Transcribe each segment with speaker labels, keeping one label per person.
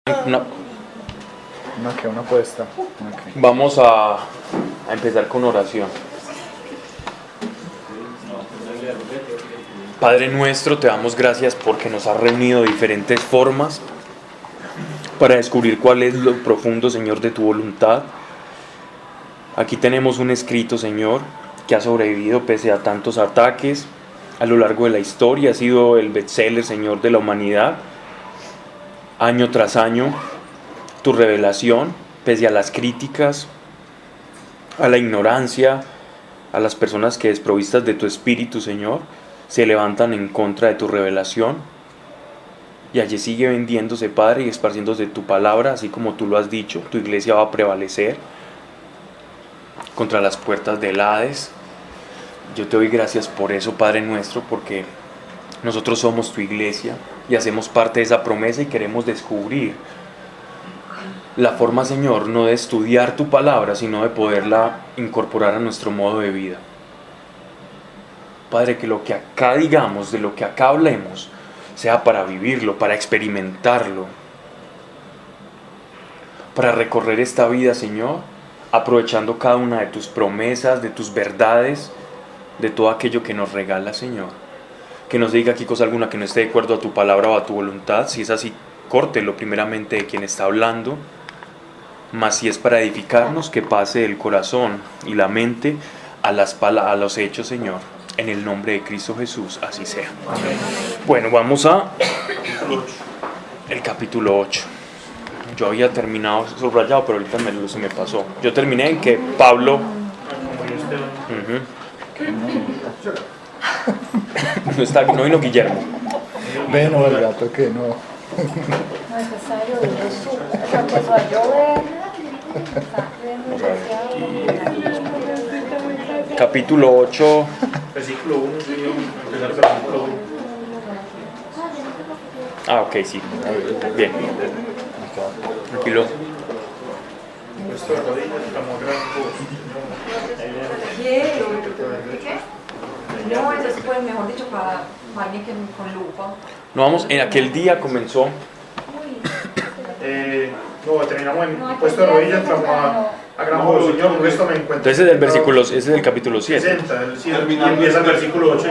Speaker 1: Una-
Speaker 2: Una apuesta.
Speaker 1: Vamos a empezar con oración. Padre nuestro, te damos gracias porque nos has reunido de diferentes formas para descubrir cuál es lo profundo, Señor, de tu voluntad. Aquí tenemos un escrito, Señor, que ha sobrevivido pese a tantos ataques a lo largo de la historia. Ha sido el bestseller, Señor, de la humanidad. Año tras año, tu revelación, pese a las críticas, a la ignorancia, a las personas que desprovistas de tu espíritu, Señor, se levantan en contra de tu revelación. Y allí sigue vendiéndose, Padre, y esparciéndose tu palabra, así como tú lo has dicho. Tu iglesia va a prevalecer contra las puertas del Hades. Yo te doy gracias por eso, Padre nuestro, porque nosotros somos tu iglesia y hacemos parte de esa promesa y queremos descubrir la forma, Señor, no de estudiar tu palabra, sino de poderla incorporar a nuestro modo de vida. Padre, que lo que acá digamos, de lo que acá hablemos, sea para vivirlo, para experimentarlo, para recorrer esta vida, Señor, aprovechando cada una de tus promesas, de tus verdades, de todo aquello que nos regala, Señor. Que nos diga aquí cosa alguna que no esté de acuerdo a tu palabra o a tu voluntad. Si es así, córtelo primeramente de quien está hablando. Mas si es para edificarnos, que pase del corazón y la mente a los hechos, Señor. En el nombre de Cristo Jesús, así sea. Amén. Bueno, vamos a el capítulo 8. Yo había terminado subrayado, pero ahorita se me pasó. Yo terminé en que Pablo... No vino Guillermo.
Speaker 2: Bueno, el gato que no.
Speaker 3: No es necesario, empezó a llover.
Speaker 1: Capítulo 8.
Speaker 4: Versículo 1, empezar versículo 1.
Speaker 1: Ah, ok, sí. Bien. Tranquilo.
Speaker 4: Nuestras rodillas clamó a gran voz.
Speaker 3: No, eso fue, mejor dicho, para alguien que con lupa.
Speaker 1: No, vamos, en aquel día comenzó.
Speaker 4: No, terminamos en puesto de rodillas, clamó a gran voz. Señor, con esto me encuentro.
Speaker 1: Entonces ese es del versículo, ese es del capítulo 7.
Speaker 4: 60, sí, y empieza el versículo 8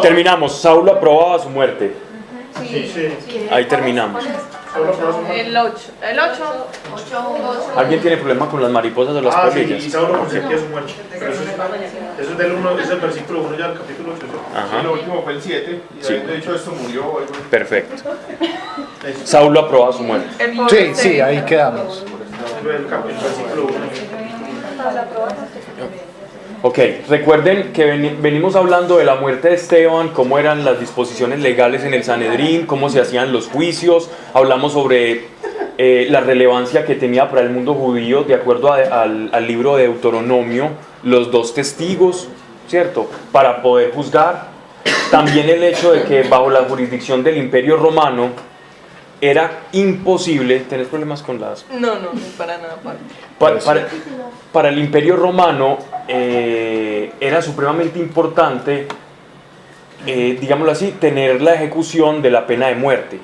Speaker 1: Terminamos. Saulo aprobaba su muerte.
Speaker 4: Sí.
Speaker 1: Ahí terminamos.
Speaker 5: El 8. El 8.
Speaker 1: ¿Alguien tiene problema con las mariposas o las
Speaker 4: Sí,
Speaker 1: polillas?
Speaker 4: y Saulo consentía su muerte. Pero eso es del 1, es el versículo 1 ya del capítulo 8.
Speaker 1: Ajá.
Speaker 6: Y lo último fue el 7, y
Speaker 1: Sí.
Speaker 6: habiendo dicho esto murió. o algo así.
Speaker 1: Perfecto. Saulo aprobaba su muerte.
Speaker 2: Sí, ahí quedamos.
Speaker 4: El versículo 1.
Speaker 1: Ok, recuerden que venimos hablando de la muerte de Esteban, cómo eran las disposiciones legales en el Sanedrín, cómo se hacían los juicios. Hablamos sobre la relevancia que tenía para el mundo judío, de acuerdo al libro de Deuteronomio, los 2 testigos, ¿cierto? Para poder juzgar. También el hecho de que bajo la jurisdicción del Imperio Romano era imposible. ¿Tenés problemas con las...?
Speaker 5: No, para nada.
Speaker 1: Para el Imperio Romano era supremamente importante, digámoslo así, tener la ejecución de la pena de muerte.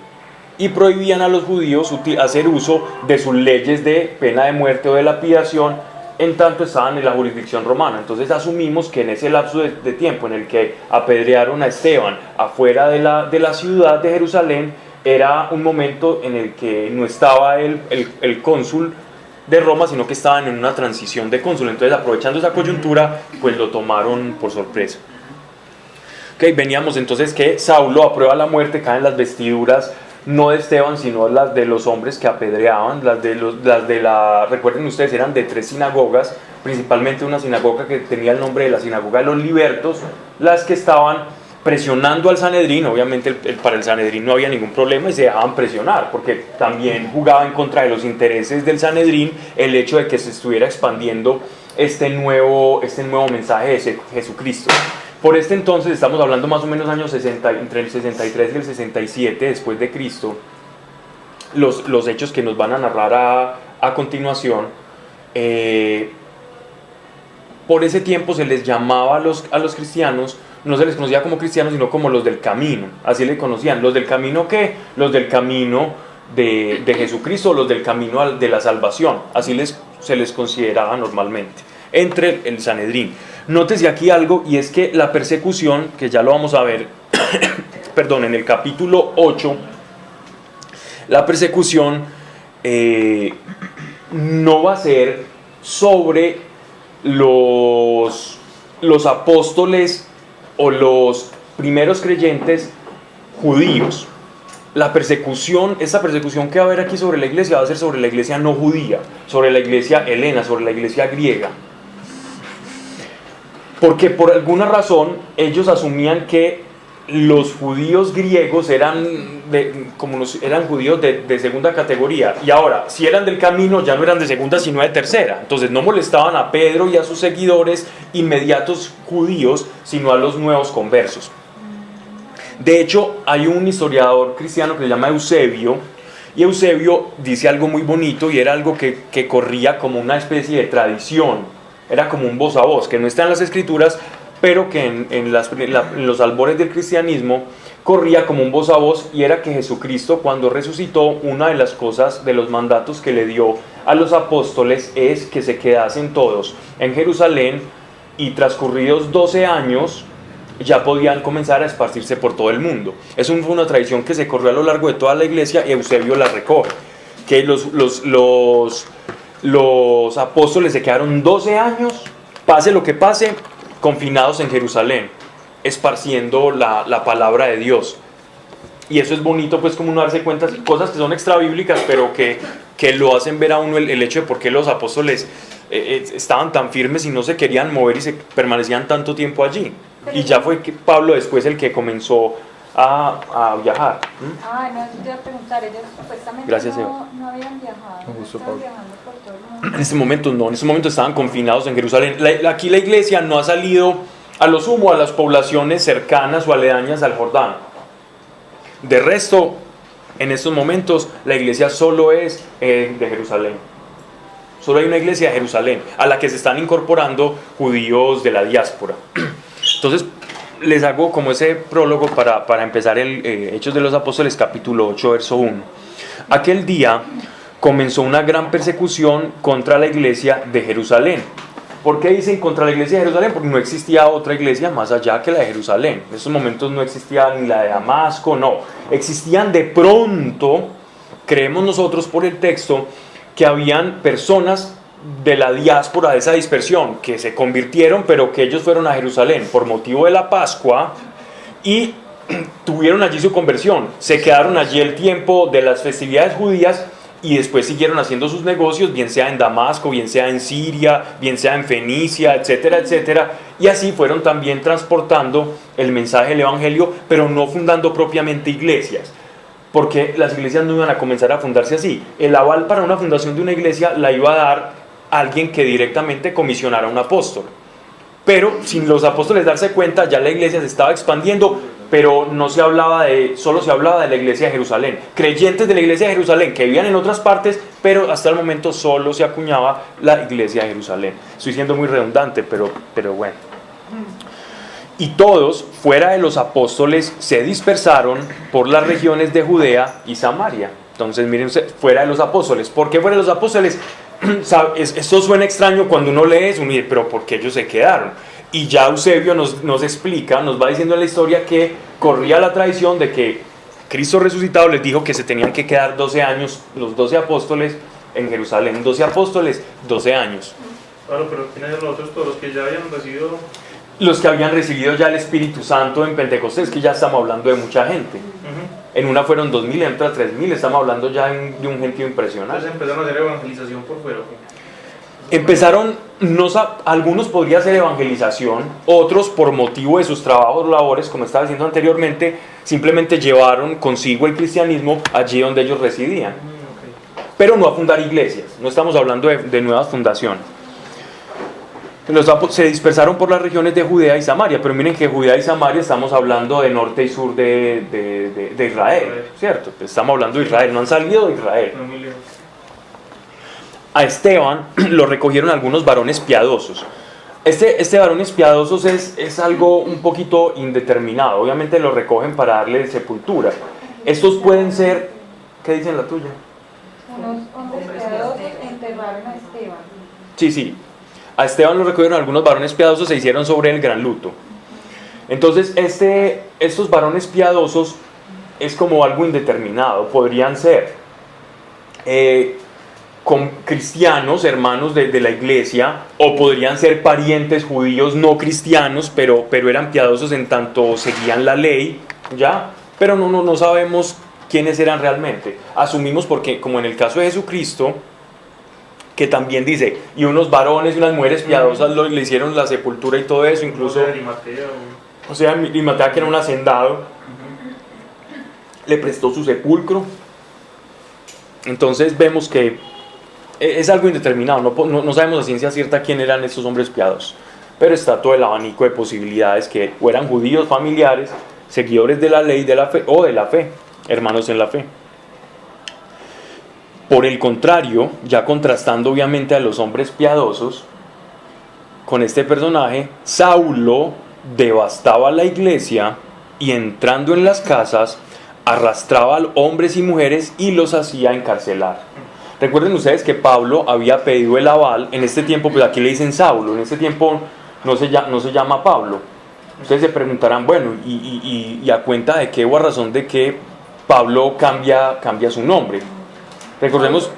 Speaker 1: Y prohibían a los judíos hacer uso de sus leyes de pena de muerte o de lapidación en tanto estaban en la jurisdicción romana. Entonces asumimos que en ese lapso de tiempo en el que apedrearon a Esteban afuera de la ciudad de Jerusalén, era un momento en el que no estaba el cónsul de Roma, sino que estaban en una transición de cónsul. Entonces, aprovechando esa coyuntura, pues lo tomaron por sorpresa. Ok, veníamos entonces que Saulo aprueba la muerte, caen las vestiduras no de Esteban, sino las de los hombres que apedreaban, recuerden ustedes, eran de 3 sinagogas, principalmente una sinagoga que tenía el nombre de la sinagoga de los libertos, las que estaban presionando al Sanedrín. Obviamente para el Sanedrín no había ningún problema y se dejaban presionar, porque también jugaba en contra de los intereses del Sanedrín el hecho de que se estuviera expandiendo este nuevo mensaje de Jesucristo. Por este entonces, estamos hablando más o menos años 60, entre el 63 y el 67 después de Cristo, los hechos que nos van a narrar a continuación. Por ese tiempo se les llamaba a los cristianos no se les conocía como cristianos, sino como los del camino. Así le conocían. ¿Los del camino qué? Los del camino de Jesucristo, los del camino de la salvación. Así se les consideraba normalmente entre el Sanedrín. Nótese aquí algo, y es que la persecución, que ya lo vamos a ver, perdón, en el capítulo 8, la persecución no va a ser sobre los apóstoles o los primeros creyentes judíos. Esta persecución que va a haber aquí sobre la iglesia va a ser sobre la iglesia no judía, sobre la iglesia helena, sobre la iglesia griega. Porque por alguna razón ellos asumían que los judíos griegos eran judíos de segunda categoría, y ahora, si eran del camino, ya no eran de segunda sino de tercera. Entonces no molestaban a Pedro y a sus seguidores inmediatos judíos, sino a los nuevos conversos. De hecho, hay un historiador cristiano que se llama Eusebio, y Eusebio dice algo muy bonito, y era algo que corría como una especie de tradición. Era como un voz a voz, que no está en las escrituras, pero que en los albores del cristianismo corría como un voz a voz, y era que Jesucristo, cuando resucitó, una de las cosas, de los mandatos que le dio a los apóstoles es que se quedasen todos en Jerusalén, y transcurridos 12 años ya podían comenzar a esparcirse por todo el mundo. Eso fue una tradición que se corrió a lo largo de toda la iglesia, y Eusebio la recoge, que los apóstoles se quedaron 12 años, pase lo que pase, confinados en Jerusalén, esparciendo la palabra de Dios. Y eso es bonito, pues, como uno darse cuenta, cosas que son extrabíblicas, pero que lo hacen ver a uno el hecho de por qué los apóstoles estaban tan firmes y no se querían mover y se permanecían tanto tiempo allí. Y ya fue que Pablo después el que comenzó a viajar.
Speaker 3: No, eso te iba a preguntar, ellos supuestamente
Speaker 1: Gracias,
Speaker 3: no habían viajado,
Speaker 2: Un gusto,
Speaker 3: estaban
Speaker 2: Pablo.
Speaker 3: viajando por todo el mundo.
Speaker 1: En este momento no, en este momento estaban confinados en Jerusalén. Aquí la iglesia no ha salido a lo sumo a las poblaciones cercanas o aledañas al Jordán. De resto, en estos momentos la iglesia solo es de Jerusalén. Solo hay una iglesia de Jerusalén a la que se están incorporando judíos de la diáspora. Entonces, les hago como ese prólogo para empezar el Hechos de los Apóstoles, capítulo 8, verso 1. Aquel día comenzó una gran persecución contra la iglesia de Jerusalén. ¿Por qué dicen contra la iglesia de Jerusalén? Porque no existía otra iglesia más allá que la de Jerusalén. En esos momentos no existía ni la de Damasco, no. Existían de pronto, creemos nosotros por el texto, que habían personas de la diáspora, de esa dispersión, que se convirtieron, pero que ellos fueron a Jerusalén por motivo de la Pascua y tuvieron allí su conversión. Se quedaron allí el tiempo de las festividades judías y después siguieron haciendo sus negocios, bien sea en Damasco, bien sea en Siria, bien sea en Fenicia, etcétera, etcétera. Y así fueron también transportando el mensaje del Evangelio, pero no fundando propiamente iglesias, porque las iglesias no iban a comenzar a fundarse así. El aval para una fundación de una iglesia la iba a dar alguien que directamente comisionara a un apóstol. Pero sin los apóstoles darse cuenta, ya la iglesia se estaba expandiendo, pero no se hablaba solo se hablaba de la iglesia de Jerusalén. Creyentes de la iglesia de Jerusalén que vivían en otras partes, pero hasta el momento solo se acuñaba la iglesia de Jerusalén. Estoy siendo muy redundante, pero bueno. Y todos, fuera de los apóstoles, se dispersaron por las regiones de Judea y Samaria. Entonces, miren, fuera de los apóstoles. ¿Por qué fuera de los apóstoles? Esto suena extraño cuando uno lee eso, mire, pero ¿por qué ellos se quedaron? Y ya Eusebio nos explica, nos va diciendo en la historia que corría la tradición de que Cristo resucitado les dijo que se tenían que quedar 12 años, los 12 apóstoles en Jerusalén. 12 apóstoles, 12 años.
Speaker 4: Claro, pero ¿quiénes eran los otros? Todos los que ya habían recibido.
Speaker 1: Los que habían recibido ya el Espíritu Santo en Pentecostés, que ya estamos hablando de mucha gente. En una fueron 2.000, en otra 3.000, estamos hablando ya de un gentío impresionante.
Speaker 4: Entonces empezaron a hacer evangelización por fuera.
Speaker 1: Empezaron, algunos podría ser evangelización, otros por motivo de sus trabajos, labores, como estaba diciendo anteriormente, simplemente llevaron consigo el cristianismo allí donde ellos residían. Pero no a fundar iglesias, no estamos hablando de nuevas fundaciones. Se dispersaron por las regiones de Judea y Samaria, pero miren que Judea y Samaria estamos hablando de norte y sur de Israel, ¿cierto? Estamos hablando de Israel, no han salido de Israel. A Esteban lo recogieron algunos varones piadosos. Este varones piadosos es algo un poquito indeterminado. Obviamente lo recogen para darle sepultura. Estos pueden ser, ¿qué dicen la tuya?
Speaker 3: Unos hombres piadosos enterraron a Esteban.
Speaker 1: Sí. A Esteban lo recogieron algunos varones piadosos, se hicieron sobre el gran luto. Entonces, estos varones piadosos es como algo indeterminado. Podrían ser con cristianos, hermanos de la iglesia, o podrían ser parientes judíos no cristianos, pero eran piadosos en tanto seguían la ley, ¿ya? Pero no sabemos quiénes eran realmente. Asumimos porque, como en el caso de Jesucristo, que también dice, y unos varones y unas mujeres piadosas le hicieron la sepultura y todo eso, incluso José de Arimatea, que era un hacendado, le prestó su sepulcro. Entonces vemos que es algo indeterminado, no sabemos a ciencia cierta quién eran estos hombres piadosos, pero está todo el abanico de posibilidades que o eran judíos familiares, seguidores de la ley, de la fe, o de la fe, hermanos en la fe. Por el contrario, ya contrastando obviamente a los hombres piadosos con este personaje, Saulo devastaba la iglesia y entrando en las casas arrastraba a hombres y mujeres y los hacía encarcelar. Recuerden ustedes que Pablo había pedido el aval. En este tiempo, pues aquí le dicen Saulo, en este tiempo no se llama Pablo. Ustedes se preguntarán, bueno, ¿y a cuenta de qué o a razón de qué Pablo cambia su nombre? Recordemos,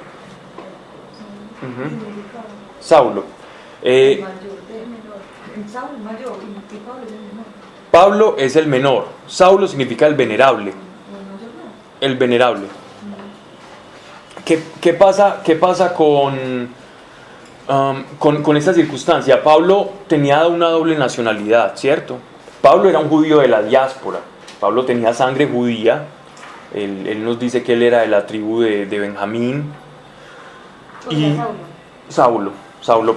Speaker 1: Saulo. Pablo es el menor, Saulo significa el venerable. El venerable. ¿Qué pasa con esta circunstancia? Pablo tenía una doble nacionalidad, ¿cierto? Pablo era un judío de la diáspora. Pablo tenía sangre judía. Él nos dice que él era de la tribu de Benjamín. Y Saulo,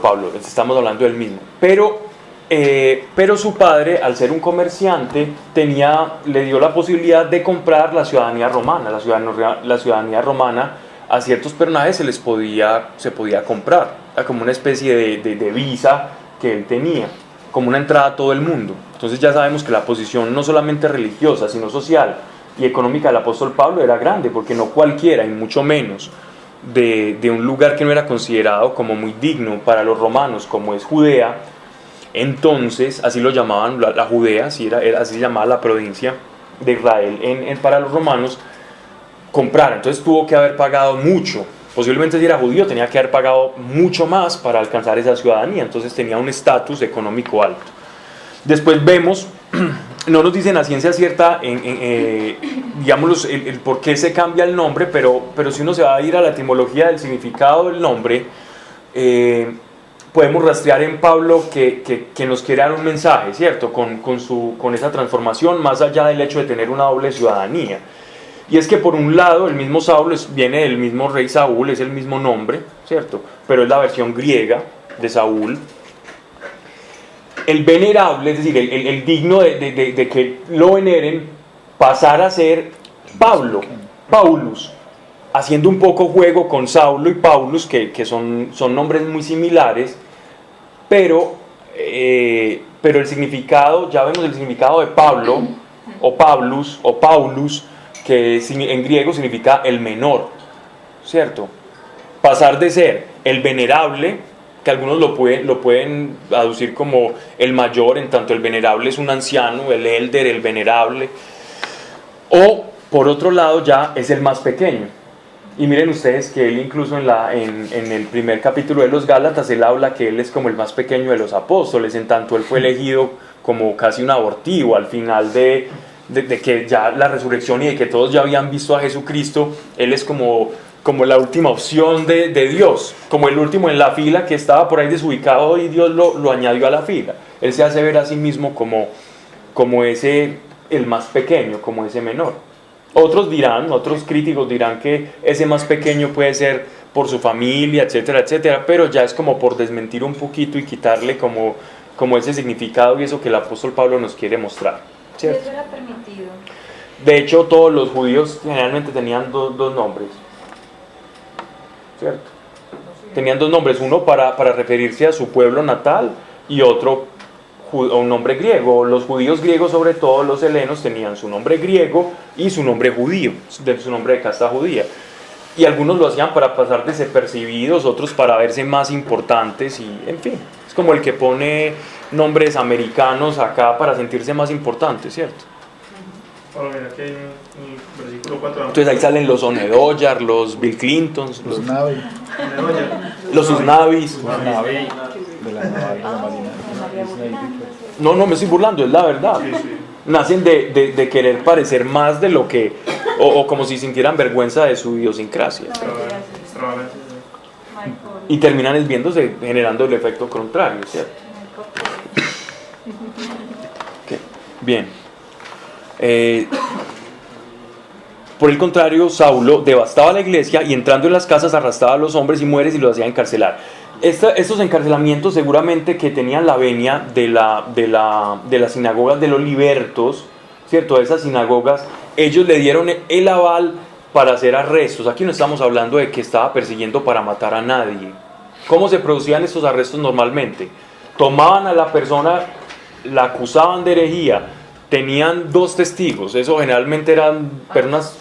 Speaker 1: Pablo, estamos hablando del mismo. Pero su padre, al ser un comerciante, le dio la posibilidad de comprar la ciudadanía romana. La ciudadanía romana a ciertos personajes se podía comprar, como una especie de visa que él tenía, como una entrada a todo el mundo. Entonces ya sabemos que la posición no solamente religiosa, sino social y económica del apóstol Pablo era grande, porque no cualquiera, y mucho menos de un lugar que no era considerado como muy digno para los romanos, como es Judea. Entonces, así lo llamaban la Judea, así se llamaba la provincia de Israel para los romanos, comprar. Entonces tuvo que haber pagado mucho. Posiblemente si era judío tenía que haber pagado mucho más para alcanzar esa ciudadanía. Entonces tenía un estatus económico alto. Después vemos, no nos dicen a ciencia cierta digamos el por qué se cambia el nombre, pero si uno se va a ir a la etimología del significado del nombre, podemos rastrear en Pablo que nos quiere dar un mensaje, ¿cierto? Con esa transformación, más allá del hecho de tener una doble ciudadanía. Y es que por un lado el mismo Saulo viene del mismo rey Saúl, es el mismo nombre, ¿cierto? Pero es la versión griega de Saúl. El venerable, es decir, el digno de que lo veneren, pasar a ser Paulus, haciendo un poco juego con Saulo y Paulus, que son nombres muy similares, pero el significado, ya vemos el significado de Pablo, o Paulus, que en griego significa el menor, ¿cierto? Pasar de ser el venerable, que algunos lo pueden aducir como el mayor, en tanto el venerable es un anciano, el elder, el venerable, o por otro lado ya es el más pequeño. Y miren ustedes que él incluso en el primer capítulo de los Gálatas, él habla que él es como el más pequeño de los apóstoles, en tanto él fue elegido como casi un abortivo al final de que ya la resurrección y de que todos ya habían visto a Jesucristo. Él es como la última opción de Dios, como el último en la fila que estaba por ahí desubicado y Dios lo añadió a la fila. Él se hace ver a sí mismo como el más pequeño, como ese menor. Otros críticos dirán que ese más pequeño puede ser por su familia, etcétera, etcétera, pero ya es como por desmentir un poquito y quitarle como ese significado y eso que el apóstol Pablo nos quiere mostrar, ¿cierto?
Speaker 3: Eso era permitido.
Speaker 1: De hecho, todos los judíos generalmente tenían dos nombres, ¿cierto? Tenían dos nombres, uno para referirse a su pueblo natal y otro un nombre griego. Los judíos griegos, sobre todo los helenos, tenían su nombre griego y su nombre judío, su nombre de casta judía. Y algunos lo hacían para pasar desapercibidos, otros para verse más importantes y, en fin, es como el que pone nombres americanos acá para sentirse más importante, ¿cierto?
Speaker 4: Bueno, mira, aquí hay un versículo 4.
Speaker 1: Entonces ahí salen los Onedoyar, los Bill Clintons,
Speaker 2: Los Navi.
Speaker 1: los Usnavis.
Speaker 2: De la Navi, de la Marina.
Speaker 1: No, no me estoy burlando, es la verdad. Nacen de querer parecer más de lo que, o como si sintieran vergüenza de su idiosincrasia. Y terminan viéndose, generando el efecto contrario, ¿cierto? Okay. Bien. Por el contrario, Saulo devastaba la iglesia y entrando en las casas arrastraba a los hombres y mujeres y los hacía encarcelar. Estos encarcelamientos seguramente que tenían la venia de las sinagogas de los libertos, ¿cierto? De esas sinagogas, ellos le dieron el aval para hacer arrestos. Aquí no estamos hablando de que estaba persiguiendo para matar a nadie. ¿Cómo se producían estos arrestos normalmente? Tomaban a la persona, la acusaban de herejía, tenían 2 testigos, eso generalmente eran personas,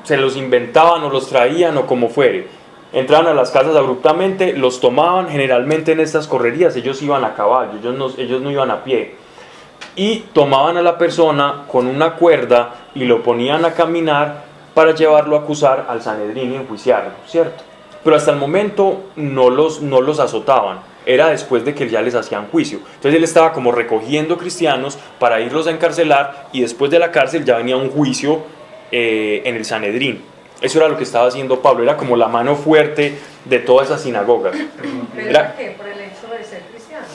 Speaker 1: se los inventaban o los traían o como fuere. Entraban a las casas abruptamente, los tomaban, generalmente en estas correrías ellos iban a caballo, ellos no iban a pie. Y tomaban a la persona con una cuerda y lo ponían a caminar para llevarlo a acusar al Sanedrín y enjuiciarlo, ¿cierto? Pero hasta el momento no los azotaban, era después de que ya les hacían juicio. Entonces él estaba como recogiendo cristianos para irlos a encarcelar y después de la cárcel ya venía un juicio en el Sanedrín. Eso era lo que estaba haciendo Pablo, era como la mano fuerte de todas esas sinagogas.
Speaker 7: ¿Pero qué? ¿Por el hecho de ser cristianos?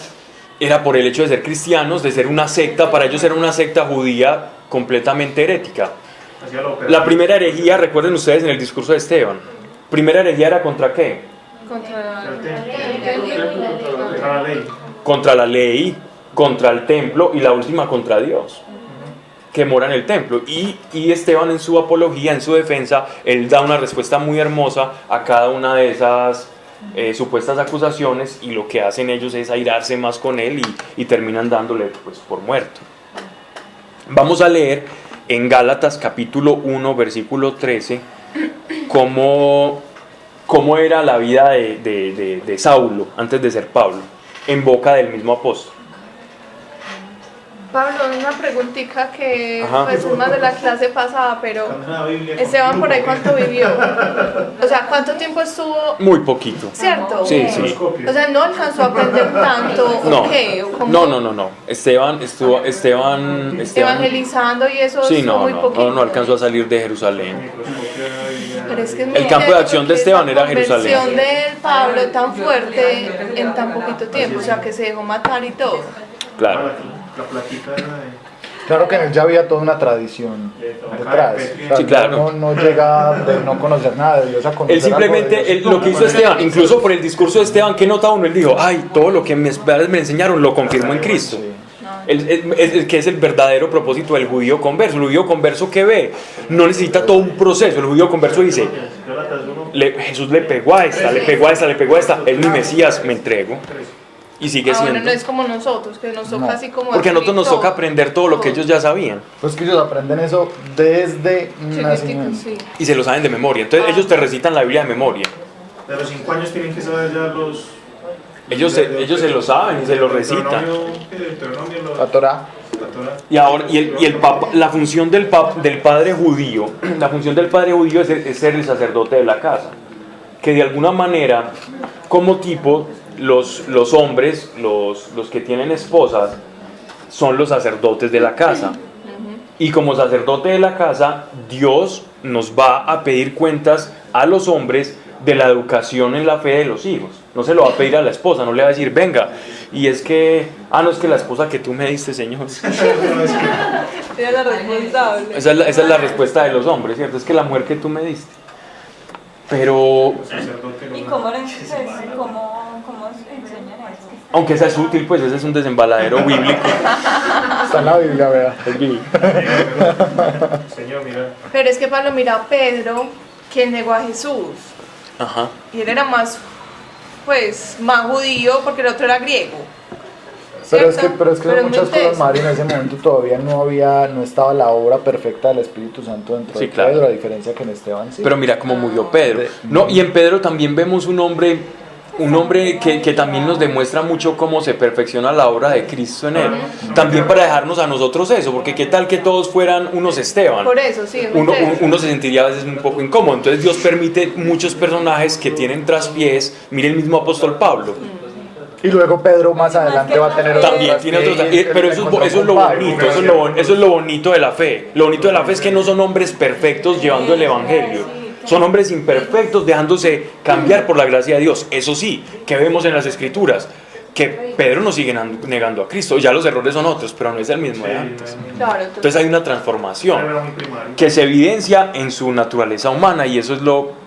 Speaker 1: Era por el hecho de ser cristianos, de ser una secta. Para ellos era una secta judía completamente herética. La primera herejía, recuerden ustedes en el discurso de Esteban, primera herejía era ¿contra qué?
Speaker 5: Contra
Speaker 4: la ley.
Speaker 1: Contra la ley, contra el templo y la última contra Dios, que mora en el templo. Y Esteban en su apología, en su defensa, él da una respuesta muy hermosa a cada una de esas supuestas acusaciones, y lo que hacen ellos es airarse más con él y terminan dándole pues por muerto. Vamos a leer en Gálatas capítulo 1 versículo 13 cómo era la vida de Saulo antes de ser Pablo, en boca del mismo apóstol.
Speaker 5: Pablo, una preguntita que
Speaker 1: Ajá.
Speaker 5: pues es más de la clase pasada, pero Esteban por ahí ¿cuánto vivió? O sea, ¿cuánto tiempo estuvo?
Speaker 1: Muy poquito.
Speaker 5: ¿Cierto?
Speaker 1: Sí, sí.
Speaker 5: O sea, no alcanzó a aprender tanto.
Speaker 1: No,
Speaker 5: ¿O qué? ¿O cómo?
Speaker 1: no. Esteban
Speaker 5: Evangelizando y eso
Speaker 1: sí,
Speaker 5: estuvo muy poquito.
Speaker 1: no alcanzó a salir de Jerusalén.
Speaker 5: Pero es que es
Speaker 1: El
Speaker 5: muy
Speaker 1: campo de
Speaker 5: cierto,
Speaker 1: acción de
Speaker 5: porque
Speaker 1: Esteban
Speaker 5: esa
Speaker 1: era Jerusalén.
Speaker 5: conversión de Pablo tan fuerte en tan poquito tiempo, o sea, que se dejó matar y todo.
Speaker 1: Claro.
Speaker 4: La plaquita era de...
Speaker 2: Claro que en él ya había toda una tradición detrás. O sea,
Speaker 1: Sí, claro.
Speaker 2: No llega de no conocer nada de Dios a conocer
Speaker 1: Él simplemente,
Speaker 2: algo de Dios.
Speaker 1: lo que hizo Esteban, incluso por el discurso de Esteban, ¿qué nota uno? Él dijo, ay, todo lo que mis padres me enseñaron lo confirmo en Cristo.
Speaker 2: Sí.
Speaker 1: El que es el verdadero propósito del judío converso. El judío converso que ve, no necesita todo un proceso. El judío converso dice, Jesús le pegó a esta, le pegó a esta, es mi Mesías, me entrego. Y sigue siendo.
Speaker 5: Bueno, no es como nosotros, que nos toca
Speaker 2: No.
Speaker 5: así como...
Speaker 1: Porque a nosotros nos
Speaker 5: todo.
Speaker 1: toca aprender todo lo que ellos ya sabían.
Speaker 2: Pues que ellos aprenden eso desde
Speaker 5: Chiquitico,
Speaker 2: nacimiento.
Speaker 5: sí.
Speaker 1: Y se lo saben de memoria. Entonces ellos te recitan la Biblia de memoria.
Speaker 4: De los 5 años tienen que saber ya los...
Speaker 1: Ellos se lo saben y se lo recitan.
Speaker 2: La Torá.
Speaker 1: Y ahora, el papa, la función del padre judío, la función del padre judío es ser el sacerdote de la casa. Que de alguna manera, como tipo, los hombres, los que tienen esposas, son los sacerdotes de la casa. Y como sacerdote de la casa, Dios nos va a pedir cuentas a los hombres de la educación en la fe de los hijos. No se lo va a pedir a la esposa, no le va a decir, venga, y es que, no es que la esposa que tú me diste, Señor.
Speaker 5: Ella es la responsable.
Speaker 1: Esa es la respuesta de los hombres, ¿cierto? Es que la mujer que tú me diste. Pero,
Speaker 3: ¿Y cómo enseñan eso?
Speaker 1: aunque esa es útil, pues ese es un desembaladero bíblico.
Speaker 2: Está en la Biblia, vea.
Speaker 1: Es bíblico.
Speaker 4: Señor, mira.
Speaker 5: Pero es que Pablo, mira a Pedro, quien negó a Jesús.
Speaker 1: Ajá.
Speaker 5: Y él era más judío porque el otro era griego.
Speaker 2: Pero es
Speaker 5: ¿cierto?
Speaker 2: que son
Speaker 5: es muy
Speaker 2: muchas cosas,
Speaker 5: teso.
Speaker 2: Mari, en ese momento todavía no estaba la obra perfecta del Espíritu Santo dentro
Speaker 1: Sí,
Speaker 2: de
Speaker 1: claro.
Speaker 2: Pedro, a diferencia que en Esteban sí.
Speaker 1: Pero mira cómo murió Pedro.
Speaker 2: De-
Speaker 1: No, y en Pedro también vemos un hombre que también nos demuestra mucho cómo se perfecciona la obra de Cristo en él. También para dejarnos a nosotros eso, porque qué tal que todos fueran unos Esteban.
Speaker 5: Por eso, sí, es muy teso.
Speaker 1: Uno se sentiría a veces un poco incómodo. Entonces Dios permite muchos personajes que tienen traspiés. Mire el mismo apóstol Pablo.
Speaker 2: Y luego Pedro más adelante va a tener otras
Speaker 1: También tiene otros,
Speaker 2: que
Speaker 1: pero
Speaker 2: se
Speaker 1: eso
Speaker 2: encontró
Speaker 1: es lo
Speaker 2: con Pablo.
Speaker 1: bonito, eso es lo bonito de la fe. Lo bonito de la fe es que no son hombres perfectos llevando el evangelio. Son hombres imperfectos dejándose cambiar por la gracia de Dios. Eso sí, que vemos en las escrituras, que Pedro no sigue negando a Cristo. Ya los errores son otros, pero no es el mismo de antes.
Speaker 5: Claro,
Speaker 1: Entonces hay una transformación
Speaker 4: Era muy primario.
Speaker 1: que se evidencia en su naturaleza humana, y eso es lo...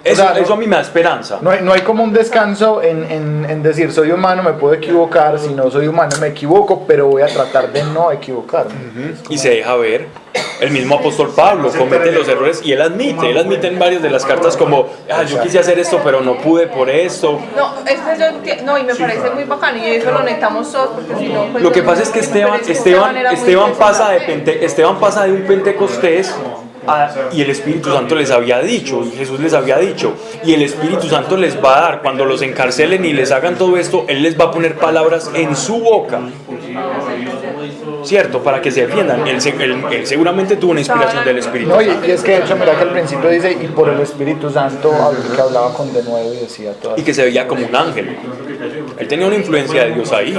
Speaker 1: Eso,
Speaker 2: O sea,
Speaker 1: eso a mí me da esperanza.
Speaker 2: No hay como un descanso en decir soy humano, me puedo equivocar, si no soy humano me equivoco, pero voy a tratar de no equivocarme.
Speaker 1: Y se deja ver. El mismo apóstol Pablo comete los errores y él admite en varias de las cartas como, yo quise hacer esto pero no pude por esto.
Speaker 5: No, es que yo entiendo, no, y me parece muy bacano, y eso lo necesitamos todos, porque si no, pues,
Speaker 1: Lo que pasa es que Esteban pasa de un Pentecostés y el Espíritu Santo les había dicho, y Jesús les había dicho, y el Espíritu Santo les va a dar, cuando los encarcelen y les hagan todo esto, Él les va a poner palabras en su boca, ¿cierto? Para que se defiendan. Él seguramente tuvo una inspiración del Espíritu
Speaker 2: No,
Speaker 1: Santo.
Speaker 2: y es que de hecho mira que al principio dice y por el Espíritu Santo que hablaba con denuedo y decía todas
Speaker 1: Y que se veía como un ángel. Él tenía una influencia de Dios ahí.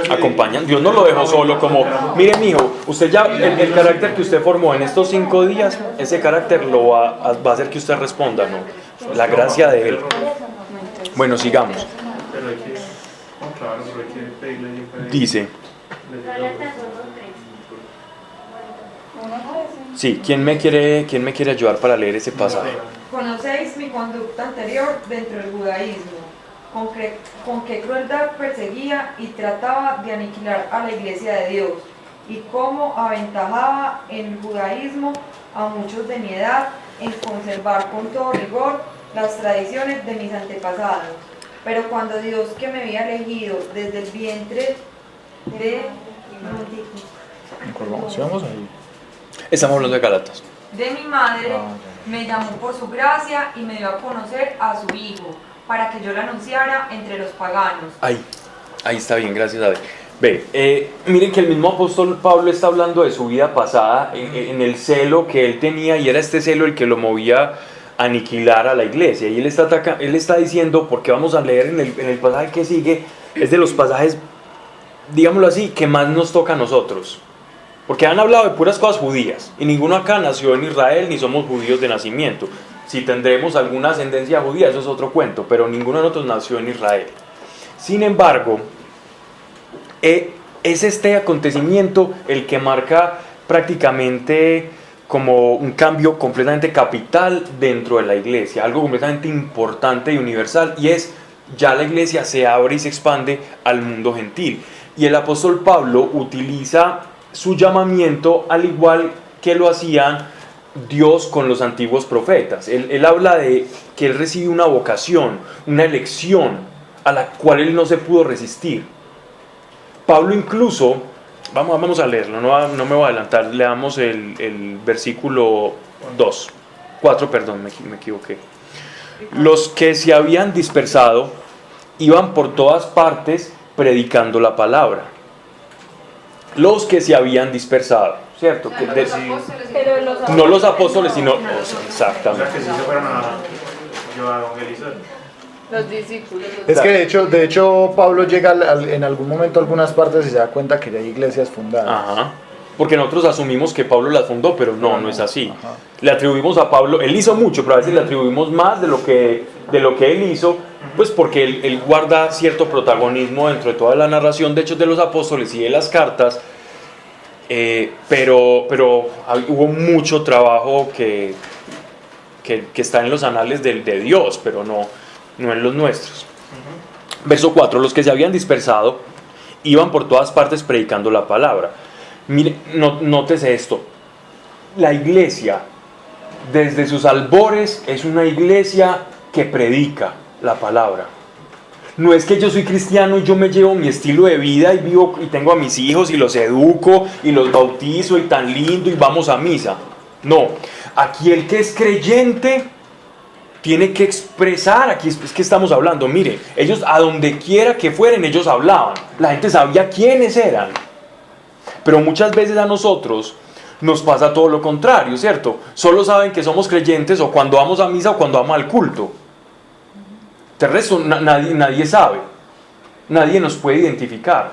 Speaker 1: Acompañan. Dios no lo dejó solo como, mire mijo, usted ya, el carácter que usted formó en estos 5 días, ese carácter lo va a hacer que usted responda, ¿no? La gracia de Él. Bueno, sigamos.
Speaker 4: Pero hay que, no, claro, pero hay que pedirle y
Speaker 1: Dice, sí, ¿quién me quiere ayudar para leer ese pasaje?
Speaker 7: Conocéis mi conducta anterior dentro del judaísmo, con qué crueldad perseguía y trataba de aniquilar a la iglesia de Dios, y cómo aventajaba en el judaísmo a muchos de mi edad en conservar con todo rigor las tradiciones de mis antepasados. Pero cuando Dios, que me había elegido desde el vientre
Speaker 2: ¿Sí vamos ahí?
Speaker 1: Estamos hablando de Gálatas.
Speaker 7: de mi madre,
Speaker 2: Ah,
Speaker 7: me llamó por su gracia y me dio a conocer a su Hijo, para que yo lo anunciara entre los paganos.
Speaker 1: Ahí está bien, gracias a Dios. Miren que el mismo apóstol Pablo está hablando de su vida pasada, en el celo que él tenía, y era este celo el que lo movía a aniquilar a la iglesia. Y él está diciendo, porque vamos a leer en el pasaje que sigue, es de los pasajes, digámoslo así, que más nos toca a nosotros. Porque han hablado de puras cosas judías, y ninguno acá nació en Israel, ni somos judíos de nacimiento. Si tendremos alguna ascendencia judía, eso es otro cuento, pero ninguno de nosotros nació en Israel. Sin embargo, es este acontecimiento el que marca prácticamente como un cambio completamente capital dentro de la iglesia, algo completamente importante y universal, y es ya la iglesia se abre y se expande al mundo gentil. Y el apóstol Pablo utiliza su llamamiento al igual que lo hacían Dios con los antiguos profetas. Él habla de que él recibe una vocación, una elección a la cual él no se pudo resistir. Pablo incluso, vamos a leerlo, no me voy a adelantar, leamos el versículo 4, perdón, me equivoqué. Los que se habían dispersado iban por todas partes predicando la palabra. Los que se habían dispersado, ¿cierto? Que no los apóstoles, sino...
Speaker 4: O sea,
Speaker 1: exactamente.
Speaker 4: que sí se fueron a evangelizar.
Speaker 5: Los discípulos.
Speaker 2: Es que de hecho Pablo llega en algún momento a algunas partes y se da cuenta que ya hay iglesias fundadas.
Speaker 1: Ajá. Porque nosotros asumimos que Pablo las fundó, pero no es así.
Speaker 2: Ajá.
Speaker 1: Le atribuimos a Pablo, él hizo mucho, pero a veces le atribuimos más de lo que él hizo, pues porque él guarda cierto protagonismo dentro de toda la narración de Hechos de los Apóstoles y de las cartas, pero hubo mucho trabajo que está en los anales de Dios, pero no en los nuestros. Verso 4, los que se habían dispersado iban por todas partes predicando la palabra. Mire, nótese esto, la iglesia desde sus albores es una iglesia que predica la palabra. No es que yo soy cristiano y yo me llevo mi estilo de vida y vivo y tengo a mis hijos y los educo y los bautizo y tan lindo y vamos a misa. No, aquí el que es creyente tiene que expresar, aquí es que estamos hablando, mire, ellos a donde quiera que fueren, ellos hablaban, la gente sabía quiénes eran. Pero muchas veces a nosotros nos pasa todo lo contrario, ¿cierto? Solo saben que somos creyentes o cuando vamos a misa o cuando vamos al culto. De resto, nadie sabe, nadie nos puede identificar.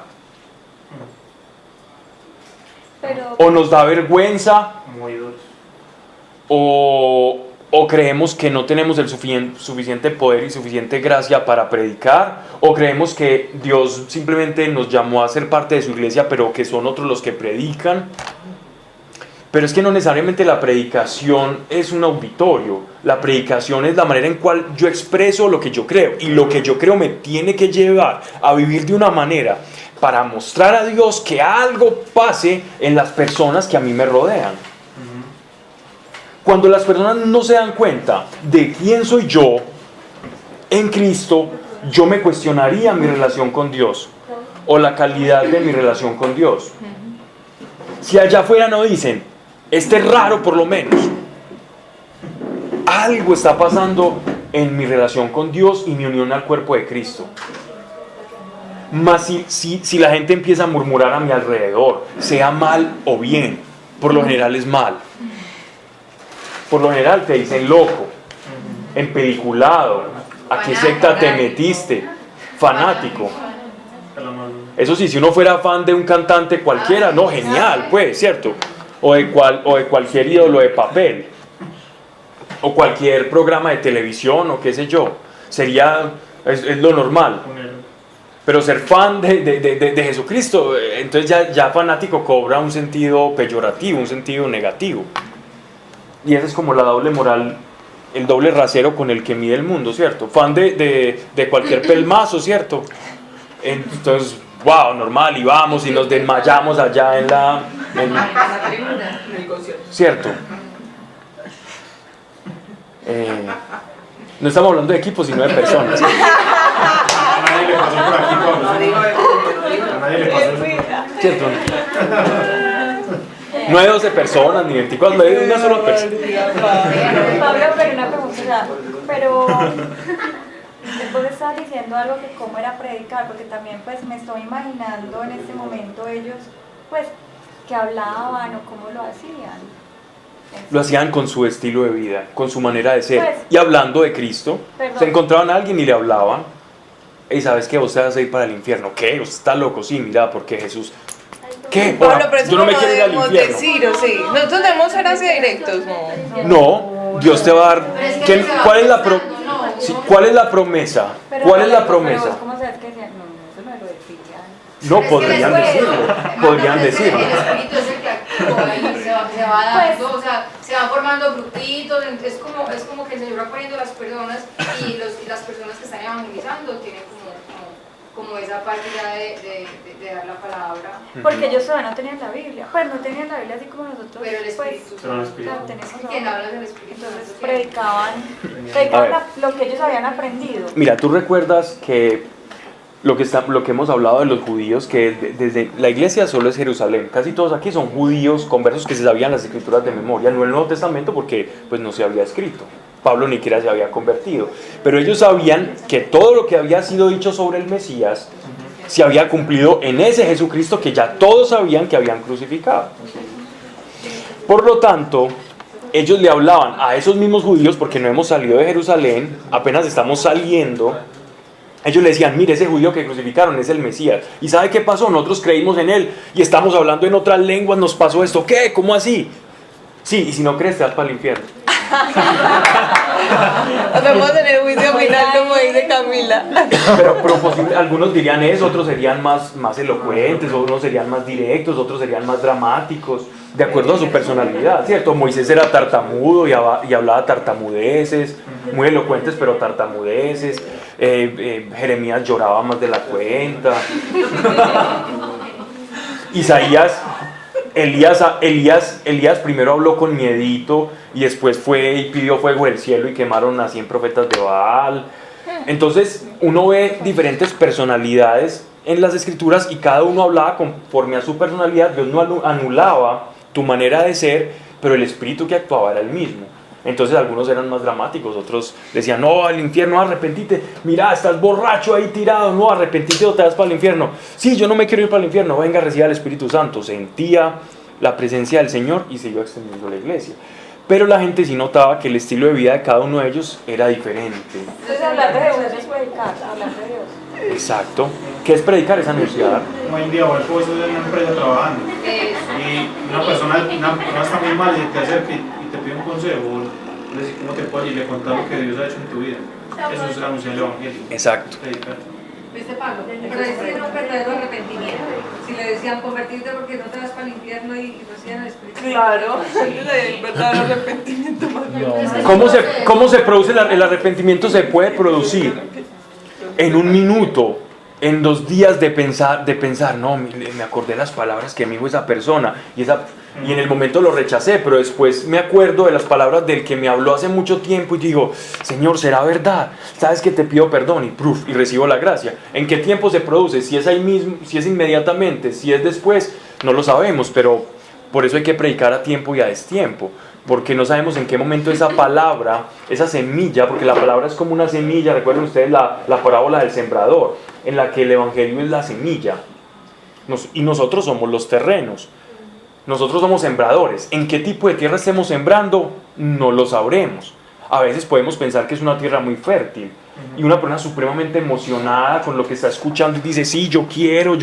Speaker 3: Pero,
Speaker 1: O nos da vergüenza,
Speaker 4: Muy duros.
Speaker 1: o creemos que no tenemos el suficiente poder y suficiente gracia para predicar, o creemos que Dios simplemente nos llamó a ser parte de su iglesia, pero que son otros los que predican. Pero es que no necesariamente la predicación es un auditorio, la predicación es la manera en cual yo expreso lo que yo creo, y lo que yo creo me tiene que llevar a vivir de una manera para mostrar a Dios que algo pase en las personas que a mí me rodean. Cuando las personas no se dan cuenta de quién soy yo en Cristo, yo me cuestionaría mi relación con Dios o la calidad de mi relación con Dios. Si allá afuera no dicen, este es raro por lo menos, algo está pasando en mi relación con Dios y mi unión al cuerpo de Cristo. Más si la gente empieza a murmurar a mi alrededor, sea mal o bien, por lo general es mal. Por lo general te dicen loco, empeliculado, a qué secta te metiste, fanático. Eso sí, si uno fuera fan de un cantante cualquiera, no, genial, pues, ¿cierto? O de cualquier ídolo de papel, o cualquier programa de televisión, o qué sé yo, es lo normal. Pero ser fan de Jesucristo, entonces ya fanático cobra un sentido peyorativo, un sentido negativo. Y esa es como la doble moral, el doble rasero con el que mide el mundo, ¿cierto? Fan de cualquier pelmazo, ¿cierto? Entonces, wow, normal, y vamos y nos desmayamos allá en la tribuna, en el concierto. ¿Cierto? No estamos hablando de equipos, sino de personas.
Speaker 4: A nadie le pasó por aquí, Pablo. A nadie le pasó eso.
Speaker 1: ¿Cierto? No hay 12 personas, ni 24, hay una sola persona.
Speaker 3: Pablo, pero una pregunta, o sea, pero después estabas diciendo algo que cómo era predicar, porque también pues me estoy imaginando en este momento ellos, pues, que hablaban o cómo lo hacían.
Speaker 1: Lo hacían con su estilo de vida, con su manera de ser.
Speaker 3: Pues,
Speaker 1: y hablando de Cristo,
Speaker 3: perdón.
Speaker 1: se encontraban a alguien y le hablaban. Y sabes que vos te vas a ir para el infierno. ¿Qué? Usted está loco, sí, mira, porque Jesús. ¿Qué?
Speaker 5: Pablo, pero eso
Speaker 1: Yo no me
Speaker 5: lo
Speaker 1: quiero ir al
Speaker 5: debemos
Speaker 1: infierno.
Speaker 5: decir, ¿o sí? Nosotros debemos ser así directos, ¿no?
Speaker 1: No, Dios te va a dar. ¿Cuál es la promesa?
Speaker 3: Pero
Speaker 1: ¿Cuál es la
Speaker 3: pero
Speaker 1: promesa?
Speaker 3: vos ¿cómo sabes que decían? No, eso no es lo de Pilián.
Speaker 1: No, podrían decirlo. Podrían decirlo.
Speaker 8: El espíritu es el que actúa y se va dando, o sea, se van formando grupitos, es como que el Señor va poniendo las personas y las personas que están evangelizando tienen como esa parte ya de dar la palabra.
Speaker 3: Porque ellos todavía no tenían la Biblia, pues no tenían la Biblia así como nosotros,
Speaker 8: Pero el Espíritu,
Speaker 3: pues,
Speaker 4: pero el Espíritu.
Speaker 3: claro, tenemos
Speaker 8: ¿Quién
Speaker 3: ahora.
Speaker 8: habla del Espíritu?
Speaker 3: Entonces
Speaker 8: Santo?
Speaker 3: predicaban
Speaker 1: A ver.
Speaker 3: lo que ellos habían aprendido.
Speaker 1: Mira, tú recuerdas que lo que hemos hablado de los judíos, que desde la iglesia solo es Jerusalén, casi todos aquí son judíos conversos que se sabían las escrituras de memoria, no el Nuevo Testamento porque pues no se había escrito, Pablo ni siquiera se había convertido, pero ellos sabían que todo lo que había sido dicho sobre el Mesías se había cumplido en ese Jesucristo que ya todos sabían que habían crucificado. Por lo tanto, ellos le hablaban a esos mismos judíos, porque no hemos salido de Jerusalén, apenas estamos saliendo. Ellos le decían, mire, ese judío que crucificaron es el Mesías. ¿Y sabe qué pasó? Nosotros creímos en él y estamos hablando en otras lenguas, nos pasó esto. ¿Qué? ¿Cómo así? Sí, y si no crees te vas para el infierno.
Speaker 5: Hacemos en el juicio final, como dice Camila.
Speaker 1: Pero algunos dirían eso, otros serían más elocuentes, otros serían más directos, otros serían más dramáticos, de acuerdo a su personalidad, ¿cierto? Moisés era tartamudo y hablaba tartamudeces, muy elocuentes pero tartamudeces. Jeremías lloraba más de la cuenta. Elías primero habló con miedito y después fue y pidió fuego del cielo y quemaron a 100 profetas de Baal. Entonces uno ve diferentes personalidades en las escrituras y cada uno hablaba conforme a su personalidad. Dios no anulaba tu manera de ser, pero el espíritu que actuaba era el mismo. Entonces algunos eran más dramáticos, otros decían, no, al infierno, arrepentite, mira, estás borracho ahí tirado, no, arrepentite o te vas para el infierno. Sí, yo no me quiero ir para el infierno, venga, reciba el Espíritu Santo. Sentía la presencia del Señor y se iba extendiendo la iglesia. Pero la gente sí notaba que el estilo de vida de cada uno de ellos era diferente.
Speaker 3: Entonces hablar de Dios es predicar, hablar de Dios.
Speaker 1: Exacto. ¿Qué es predicar? Es anunciar.
Speaker 4: Como hay un día o algo, eso es en una empresa trabajando. Y una persona está muy mal y te acerca y te pide un consejo, le dice cómo te puede y le contar lo que Dios ha hecho en tu vida. Eso es anunciar el evangelio.
Speaker 1: Exacto.
Speaker 4: Predicar.
Speaker 8: ¿Viste, Pablo?
Speaker 7: Pero ese era un verdadero arrepentimiento. Si le decían convertirte porque no te vas para el infierno y recibían el Espíritu.
Speaker 5: Claro, el verdadero arrepentimiento más bien.
Speaker 1: ¿Cómo se produce el arrepentimiento? Se puede producir en un minuto, en 2 días de pensar, no, me acordé las palabras que me dijo esa persona y en el momento lo rechacé, pero después me acuerdo de las palabras del que me habló hace mucho tiempo y digo, Señor, ¿será verdad? ¿Sabes que te pido perdón? Y recibo la gracia. ¿En qué tiempo se produce? Si es ahí mismo, si es inmediatamente, si es después, no lo sabemos, pero por eso hay que predicar a tiempo y a destiempo, porque no sabemos en qué momento esa palabra, esa semilla, porque la palabra es como una semilla, recuerden ustedes la parábola del sembrador, en la que el evangelio es la semilla, y nosotros somos los terrenos. Nosotros somos sembradores. ¿En qué tipo de tierra estemos sembrando? No lo sabremos. A veces podemos pensar que es una tierra muy fértil y una persona supremamente emocionada con lo que está escuchando y dice, sí, yo quiero,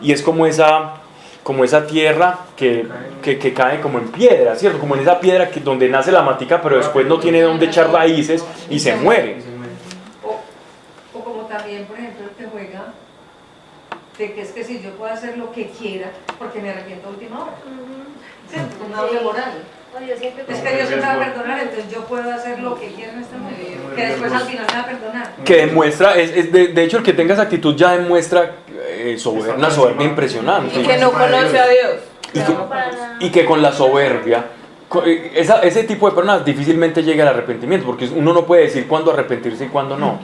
Speaker 1: y es como esa tierra que cae como en piedra, ¿cierto? Como en esa piedra donde nace la matica, pero después no tiene dónde echar raíces y se muere.
Speaker 7: O como también, por ejemplo, el que juega de que es que si yo puedo hacer lo que quiera porque me arrepiento a última hora. ¿Cierto? Una doble moral. Es que Dios me va a perdonar, entonces yo puedo hacer lo que quiera en este mundo, que después al final me va a perdonar.
Speaker 1: Que demuestra, de hecho el que tenga esa actitud ya demuestra una soberbia impresionante.
Speaker 5: Y que no conoce a Dios.
Speaker 1: Y que con la soberbia, ese tipo de personas difícilmente llega al arrepentimiento, porque uno no puede decir cuándo arrepentirse y cuándo no.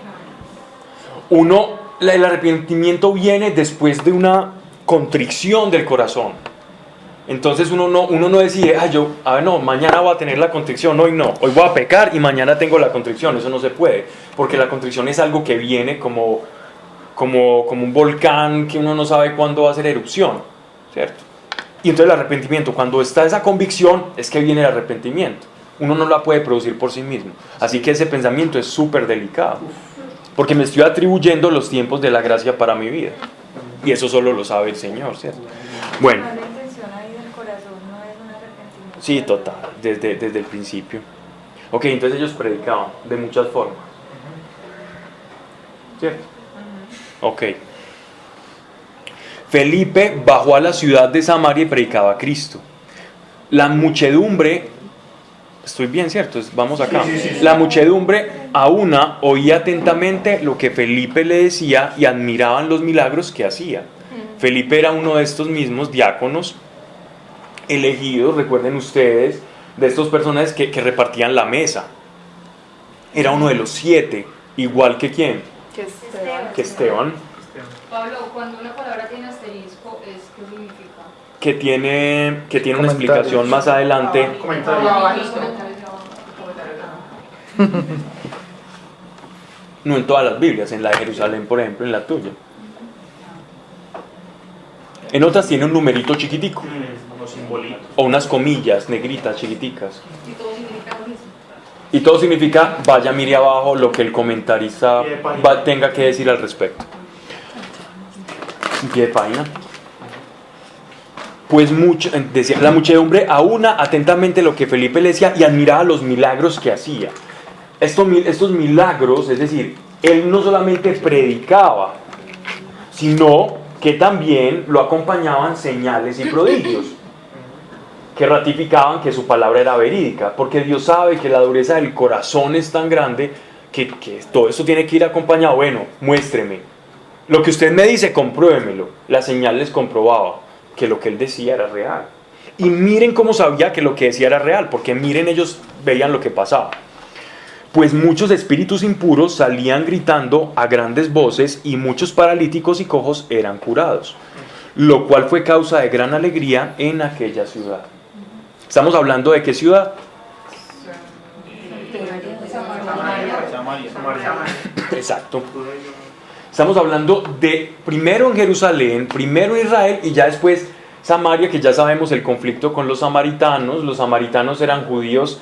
Speaker 1: El arrepentimiento viene después de una contrición del corazón. Entonces uno no decide, no, mañana voy a tener la contrición, hoy no, hoy voy a pecar y mañana tengo la contrición. Eso no se puede, porque la contrición es algo que viene como un volcán que uno no sabe cuándo va a hacer erupción, ¿cierto? Y entonces el arrepentimiento, cuando está esa convicción, es que viene el arrepentimiento. Uno no la puede producir por sí mismo. Así que ese pensamiento es súper delicado, porque me estoy atribuyendo los tiempos de la gracia para mi vida. Y eso solo lo sabe el Señor, ¿cierto? Bueno.
Speaker 3: La intención ahí del corazón no es un arrepentimiento.
Speaker 1: Sí, total, desde el principio. Ok, entonces ellos predicaban de muchas formas. ¿Cierto? Ok. Felipe bajó a la ciudad de Samaria y predicaba a Cristo. La muchedumbre, estoy bien, ¿cierto? Vamos acá.
Speaker 4: Sí.
Speaker 1: La muchedumbre a una oía atentamente lo que Felipe le decía y admiraban los milagros que hacía. Felipe era uno de estos mismos diáconos elegidos, recuerden ustedes, de estos personajes que repartían la mesa. Era uno de los 7, igual que ¿quién? Que Esteban.
Speaker 8: Pablo, cuando una palabra tiene asterisco, ¿qué significa?
Speaker 1: Que tiene una explicación más adelante. No en todas las Biblias, en la de Jerusalén, por ejemplo, en la tuya. En otras tiene un numerito chiquitico.
Speaker 4: Como simbolito.
Speaker 1: O unas comillas negritas, chiquiticas.
Speaker 8: Y todo significa lo mismo.
Speaker 1: Y todo significa, vaya, mire abajo lo que el comentarista tenga que decir al respecto. Pie de página. Pues decía, la muchedumbre aúna atentamente lo que Felipe le decía y admiraba los milagros que hacía. Estos milagros, es decir, él no solamente predicaba, sino que también lo acompañaban señales y prodigios que ratificaban que su palabra era verídica, porque Dios sabe que la dureza del corazón es tan grande que todo eso tiene que ir acompañado. Bueno, muéstreme. Lo que usted me dice, compruébemelo. La señal les comprobaba que lo que él decía era real. Y miren cómo sabía que lo que decía era real, porque miren, ellos veían lo que pasaba. Pues muchos espíritus impuros salían gritando a grandes voces y muchos paralíticos y cojos eran curados, lo cual fue causa de gran alegría en aquella ciudad. ¿Estamos hablando de qué ciudad? Exacto. Estamos hablando de primero en Jerusalén, primero Israel y ya después Samaria, que ya sabemos el conflicto con los samaritanos. Los samaritanos eran judíos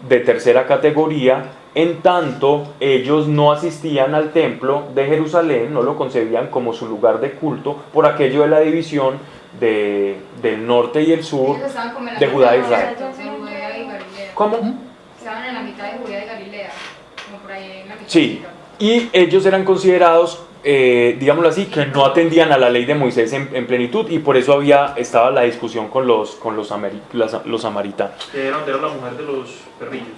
Speaker 1: de tercera categoría, en tanto ellos no asistían al templo de Jerusalén, no lo concebían como su lugar de culto por aquello de la división del norte y el sur de Judá e Israel. ¿Cómo?
Speaker 8: Estaban en la mitad de Judea y Galilea, como por ahí en la mitad.
Speaker 1: Sí, y ellos eran considerados, digámoslo así, que no atendían a la ley de Moisés en plenitud, y por eso estaba la discusión con los samaritanos.
Speaker 4: Era la mujer de los perrillos.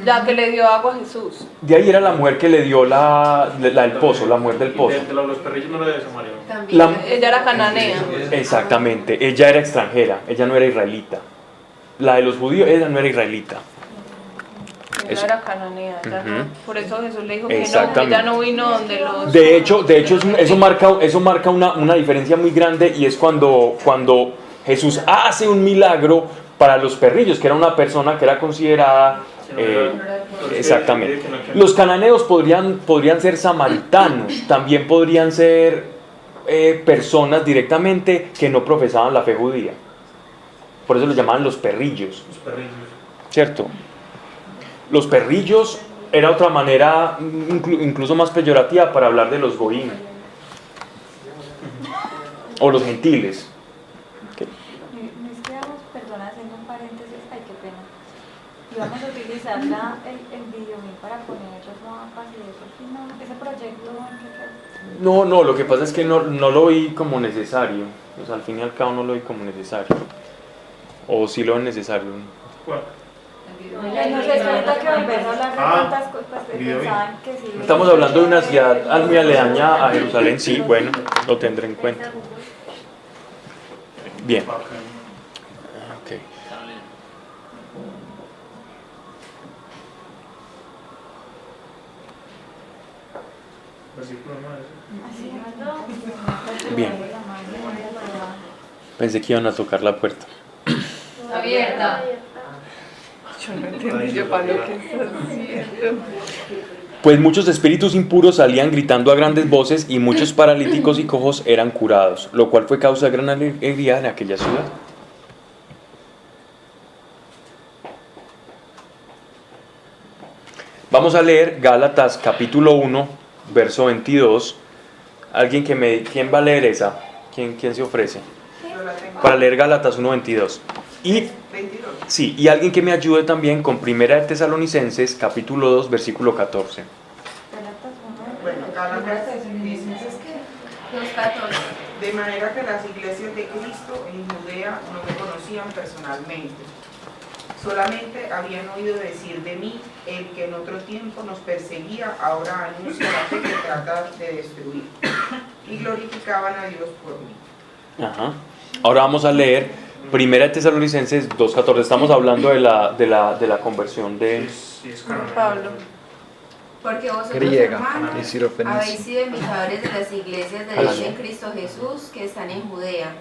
Speaker 5: La que le dio agua a Jesús.
Speaker 1: De ahí era la mujer que le dio la del pozo, la mujer del pozo.
Speaker 4: De los perrillos no era de Samaria.
Speaker 5: Ella era cananea.
Speaker 1: Exactamente, ella era extranjera, ella no era israelita. La de los judíos, ella no era israelita.
Speaker 5: Ella era cananea, por eso Jesús le dijo que
Speaker 1: Exactamente.
Speaker 5: ella no vino donde los...
Speaker 1: De hecho eso marca una diferencia muy grande, y es cuando Jesús hace un milagro para los perrillos, que era una persona que era considerada... exactamente. Los cananeos podrían ser samaritanos, también podrían ser personas directamente que no profesaban la fe judía. Por eso los llamaban los perrillos. ¿Cierto? Los perrillos era otra manera incluso más peyorativa para hablar de los goín o los gentiles.
Speaker 3: Nos quedamos, perdona, haciendo un paréntesis, ay, qué pena. Y vamos a utilizar el videomín para poner los mapas y eso. No, ese proyecto, ¿qué?
Speaker 1: No, lo que pasa es que no lo vi como necesario. O sea, al fin y al cabo no lo vi como necesario. O sí lo es necesario.
Speaker 4: ¿Cuál?
Speaker 3: Nos resulta que volver a hablar de tantas cosas que pensaban que sí.
Speaker 1: Estamos hablando de una ciudad muy aledaña a Jerusalén, sí, bueno, lo tendré en cuenta. Bien. Okay. Bien. Pensé que iban a tocar la puerta.
Speaker 8: Abierta.
Speaker 5: Yo no entendí, yo para lo que estás haciendo.
Speaker 1: Pues muchos espíritus impuros salían gritando a grandes voces y muchos paralíticos y cojos eran curados, lo cual fue causa de gran alegría en aquella ciudad. Vamos a leer Gálatas capítulo 1, verso 22. ¿Quién va a leer esa? ¿Quién se ofrece? Para leer Gálatas 1, 22. Y, sí, y alguien que me ayude también con Primera de Tesalonicenses capítulo 2, versículo 14.
Speaker 9: Bueno, Gálatas dice:
Speaker 8: 2:14.
Speaker 9: de manera que las iglesias de Cristo en Judea no me conocían personalmente. Solamente habían oído decir de mí: el que en otro tiempo nos perseguía, ahora anuncia la fe que trata de destruir. Y glorificaban a Dios por mí.
Speaker 1: Ajá. Ahora vamos a leer Primera de Tesalonicenses 2:14. Estamos hablando de la conversión de
Speaker 5: Pablo.
Speaker 8: Porque vosotros,
Speaker 2: Griega,
Speaker 8: hermanos,
Speaker 2: y Sirofenicia.
Speaker 8: habéis sido imitadores de las iglesias de Dios en Cristo Jesús que están en Judea,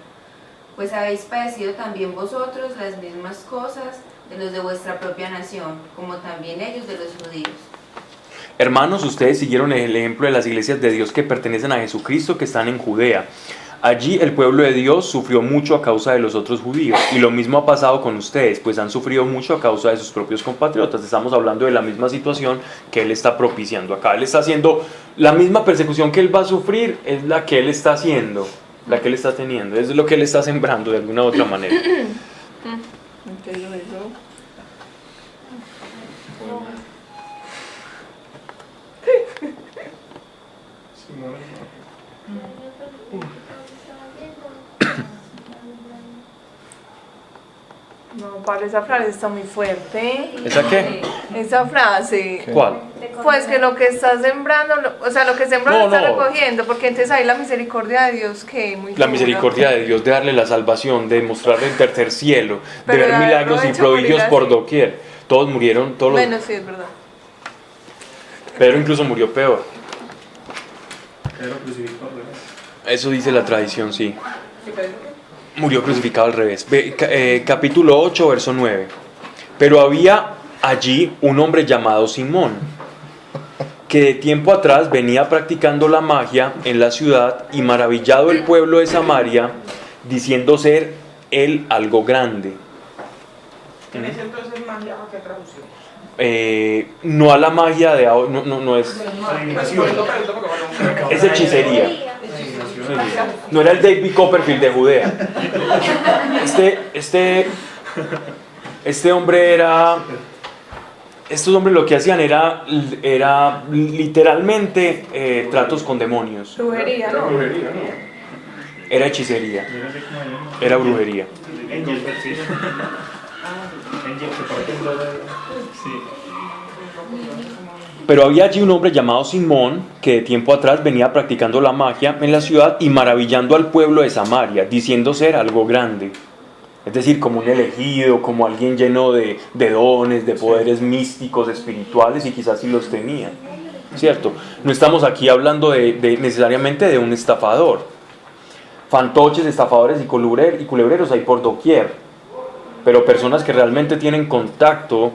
Speaker 8: pues habéis padecido también vosotros las mismas cosas de los de vuestra propia nación, como también ellos de los judíos.
Speaker 1: Hermanos, ustedes siguieron el ejemplo de las iglesias de Dios que pertenecen a Jesucristo, que están en Judea. Allí el pueblo de Dios sufrió mucho a causa de los otros judíos, y lo mismo ha pasado con ustedes, pues han sufrido mucho a causa de sus propios compatriotas. Estamos hablando de la misma situación que Él está propiciando acá. Él está haciendo la misma persecución que Él va a sufrir, es la que Él está haciendo, la que Él está teniendo, es lo que Él está sembrando de alguna u otra manera.
Speaker 5: No, Pablo, esa frase está muy fuerte.
Speaker 1: ¿Esa qué?
Speaker 5: Esa frase.
Speaker 1: ¿Cuál?
Speaker 5: Pues que lo que está sembrando, o sea, lo que sembró lo está
Speaker 1: No.
Speaker 5: recogiendo, porque entonces ahí la misericordia de Dios que muy
Speaker 1: La
Speaker 5: dura.
Speaker 1: misericordia de Dios de darle la salvación, de mostrarle el tercer cielo, de
Speaker 5: Pero
Speaker 1: ver
Speaker 5: de
Speaker 1: milagros y
Speaker 5: haberlo hecho
Speaker 1: prodigios
Speaker 5: morir
Speaker 1: por
Speaker 5: así.
Speaker 1: doquier. Todos murieron, todos los...
Speaker 5: Bueno, sí, es verdad.
Speaker 1: Pedro incluso murió peor.
Speaker 4: Pedro crucificado, ¿verdad?
Speaker 1: Eso dice la tradición, sí. Murió crucificado al revés. Capítulo 8, verso 9. Pero había allí un hombre llamado Simón, que de tiempo atrás venía practicando la magia en la ciudad y maravillado el pueblo de Samaria, diciendo ser él algo grande.
Speaker 9: En ese entonces magia, ¿a qué traducción?
Speaker 1: No a la magia de ahora, no es. Es hechicería. No era el David Copperfield de Judea. Este hombre era. Estos hombres lo que hacían era literalmente tratos con demonios.
Speaker 5: Brujería, ¿no?
Speaker 1: Era hechicería. Era brujería. Pero había allí un hombre llamado Simón, que de tiempo atrás venía practicando la magia en la ciudad y maravillando al pueblo de Samaria, diciendo ser algo grande. Es decir, como un elegido, como alguien lleno de dones, de poderes místicos, espirituales, y quizás sí los tenía. ¿Cierto? No estamos aquí hablando necesariamente de un estafador. Fantoches, estafadores y culebreros hay por doquier. Pero personas que realmente tienen contacto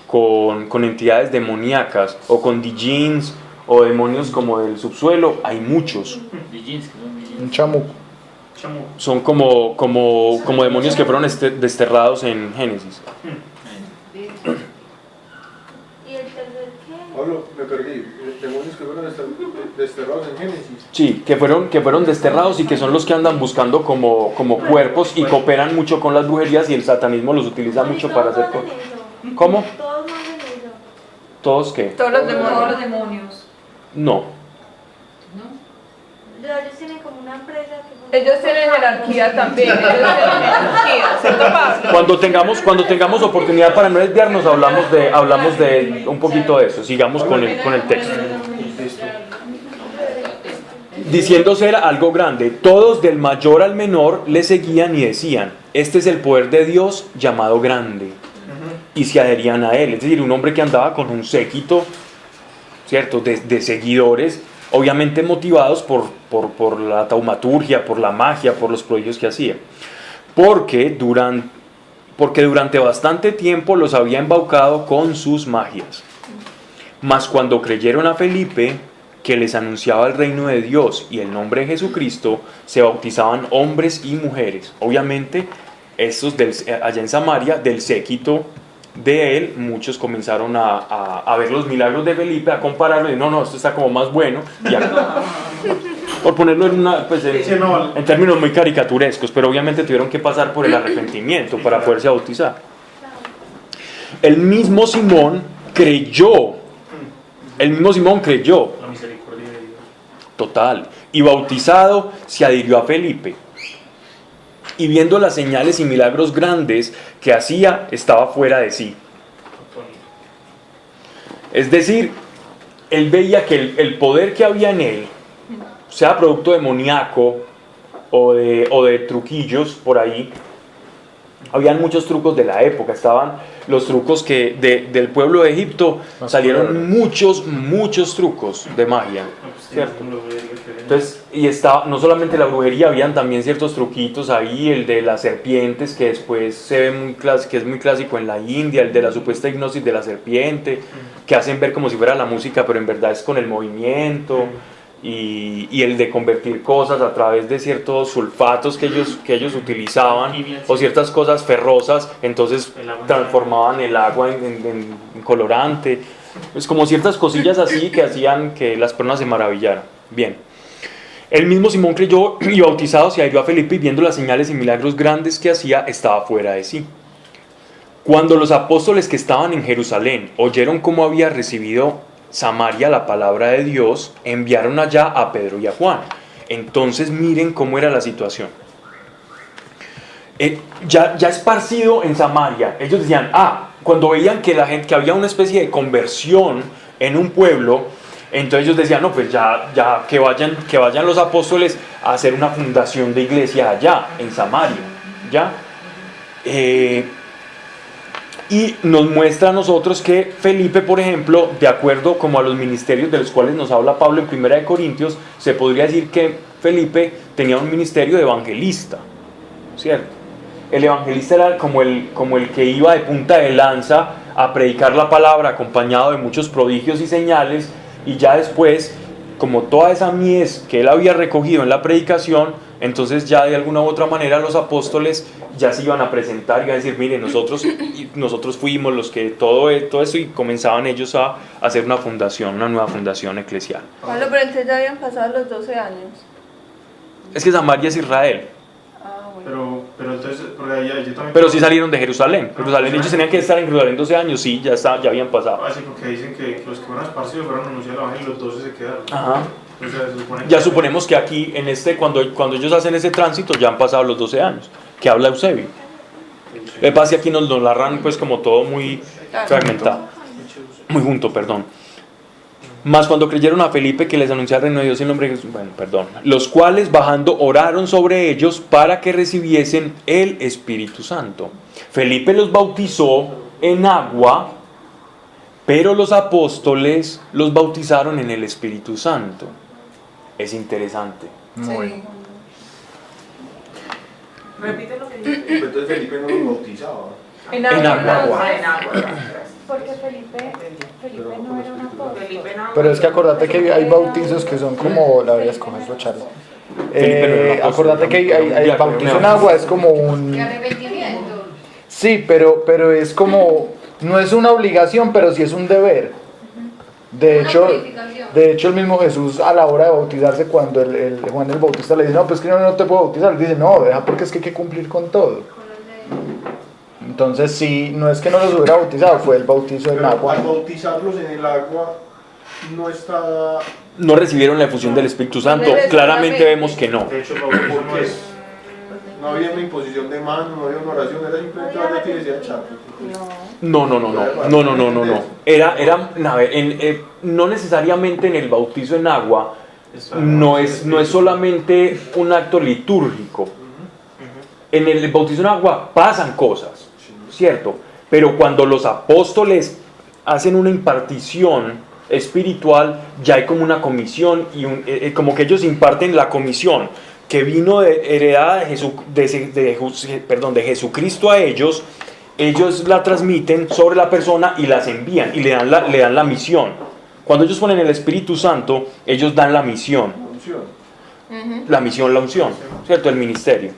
Speaker 1: con entidades demoníacas o con djinns o demonios como del subsuelo, hay muchos.
Speaker 2: Un chamuco.
Speaker 1: Son como demonios que fueron desterrados en Génesis.
Speaker 3: ¿Y el tercer qué?
Speaker 6: Pablo, me perdí. Demonios que fueron desterrados en Génesis.
Speaker 1: Sí, que fueron desterrados y que son los que andan buscando como cuerpos y cooperan mucho con las brujerías, y el satanismo los utiliza mucho para hacer cosas. ¿Cómo?
Speaker 3: Todos no hacen eso.
Speaker 1: ¿Todos qué?
Speaker 5: Todos los
Speaker 7: Todos
Speaker 5: demonios.
Speaker 7: los demonios.
Speaker 1: No.
Speaker 3: Ellos tienen como una empresa que...
Speaker 5: Ellos tienen jerarquía también. Ellos tienen jerarquía, ¿cierto, Pablo?
Speaker 1: Cuando tengamos oportunidad para no desviarnos, hablamos de un poquito de eso. Sigamos con el texto. Diciendo ser algo grande, todos del mayor al menor le seguían y decían: este es el poder de Dios llamado grande. Y se adherían a él. Es decir, un hombre que andaba con un séquito, ¿cierto?, de seguidores, obviamente motivados por la taumaturgia, por la magia, por los prodigios que hacía. Porque durante bastante tiempo los había embaucado con sus magias. Mas cuando creyeron a Felipe, que les anunciaba el reino de Dios y el nombre de Jesucristo, se bautizaban hombres y mujeres. Obviamente, estos allá en Samaria, del séquito de él, muchos comenzaron a ver los milagros de Felipe, a compararlo y no, esto está como más bueno. Por ponerlo en términos muy caricaturescos, pero obviamente tuvieron que pasar por el arrepentimiento para poderse bautizar. El mismo Simón creyó. La misericordia de Dios. Total. Y bautizado se adhirió a Felipe. Y viendo las señales y milagros grandes que hacía, estaba fuera de sí. Es decir, él veía que el poder que había en él, sea producto demoníaco o de truquillos por ahí, habían muchos trucos de la época. Estaban los trucos que del pueblo de Egipto salieron muchos trucos de magia, ¿cierto? Entonces, no solamente la brujería, habían también ciertos truquitos ahí, el de las serpientes, que después se ve que es muy clásico en la India, el de la supuesta hipnosis de la serpiente, que hacen ver como si fuera la música, pero en verdad es con el movimiento. Y el de convertir cosas a través de ciertos sulfatos que ellos utilizaban, o ciertas cosas ferrosas, entonces transformaban el agua en colorante. Es como ciertas cosillas así que hacían que las personas se maravillaran. Bien, el mismo Simón creyó y bautizado se adhirió a Felipe, y viendo las señales y milagros grandes que hacía, estaba fuera de sí. Cuando los apóstoles que estaban en Jerusalén oyeron cómo había recibido Samaria la palabra de Dios, enviaron allá a Pedro y a Juan. Entonces miren cómo era la situación. Ya esparcido en Samaria, ellos decían, cuando veían que había una especie de conversión en un pueblo, entonces ellos decían, no, pues ya que vayan los apóstoles a hacer una fundación de iglesia allá en Samaria, ¿ya? Y nos muestra a nosotros que Felipe, por ejemplo, de acuerdo como a los ministerios de los cuales nos habla Pablo en 1 Corintios, se podría decir que Felipe tenía un ministerio de evangelista, ¿cierto? El evangelista era como el que iba de punta de lanza a predicar la palabra, acompañado de muchos prodigios y señales, y ya después, como toda esa mies que él había recogido en la predicación, entonces ya de alguna u otra manera los apóstoles ya se iban a presentar y iban a decir, mire, nosotros fuimos los que todo eso, y comenzaban ellos a hacer una nueva fundación eclesial.
Speaker 5: Pablo, pero entonces ya habían pasado los 12 años.
Speaker 1: Es que Samaria es Israel.
Speaker 5: Ah, bueno.
Speaker 4: Pero entonces, porque yo también...
Speaker 1: Pero sí salieron de Jerusalén. Ellos tenían que estar en Jerusalén 12 años, sí, ya habían pasado.
Speaker 4: Ah, sí, porque dicen que los que fueron esparcidos fueron a anunciar el evangelio y los 12 se quedaron.
Speaker 1: Ajá.
Speaker 4: Entonces,
Speaker 1: Ya suponemos que aquí, cuando ellos hacen ese tránsito, ya han pasado los 12 años, que habla Eusebio. Lo que pasa es que aquí nos lo narran pues como todo muy fragmentado, muy junto, perdón. Mas cuando creyeron a Felipe que les anunciara el reino de Dios en nombre de Jesús, los cuales bajando oraron sobre ellos para que recibiesen el Espíritu Santo. Felipe los bautizó en agua, pero los apóstoles los bautizaron en el Espíritu Santo. Es interesante.
Speaker 5: Sí.
Speaker 9: Repite lo que dijiste.
Speaker 6: Entonces Felipe no lo bautizaba.
Speaker 5: En
Speaker 1: agua.
Speaker 9: En agua.
Speaker 3: Porque Felipe no era un apóstol.
Speaker 9: Felipe en agua.
Speaker 2: Pero es que acordate que hay bautizos que son como, la voy a escoger su charla.
Speaker 1: Felipe no era un apóstol,
Speaker 2: Acordate que hay bautizo en agua, es como un...
Speaker 8: ¿Qué arrepentimiento?
Speaker 2: Sí, pero es como, no es una obligación, pero sí es un deber. De hecho el mismo Jesús a la hora de bautizarse, cuando el Juan el Bautista le dice, no, pues que no te puedo bautizar, le dice, no, deja, porque es que hay que cumplir con todo. Entonces sí, no es que no los hubiera bautizado, fue el bautizo en
Speaker 6: Pero
Speaker 2: agua.
Speaker 6: al bautizarlos en el agua no está...
Speaker 1: No recibieron la efusión del Espíritu Santo. Claramente vemos que no.
Speaker 4: De hecho, el bautismo no
Speaker 6: Porque
Speaker 4: es...
Speaker 6: no había una imposición de mano, no había una oración, era simplemente vaya y decía chao.
Speaker 1: No. No necesariamente en el bautizo en agua no es solamente un acto litúrgico. En el bautizo en agua pasan cosas, ¿cierto? Pero cuando los apóstoles hacen una impartición espiritual, ya hay como una comisión y como que ellos imparten la comisión que vino heredada de Jesucristo a ellos. Ellos la transmiten sobre la persona y las envían y le dan la misión. Cuando ellos ponen el Espíritu Santo, ellos dan la misión. La unción, ¿cierto? El ministerio.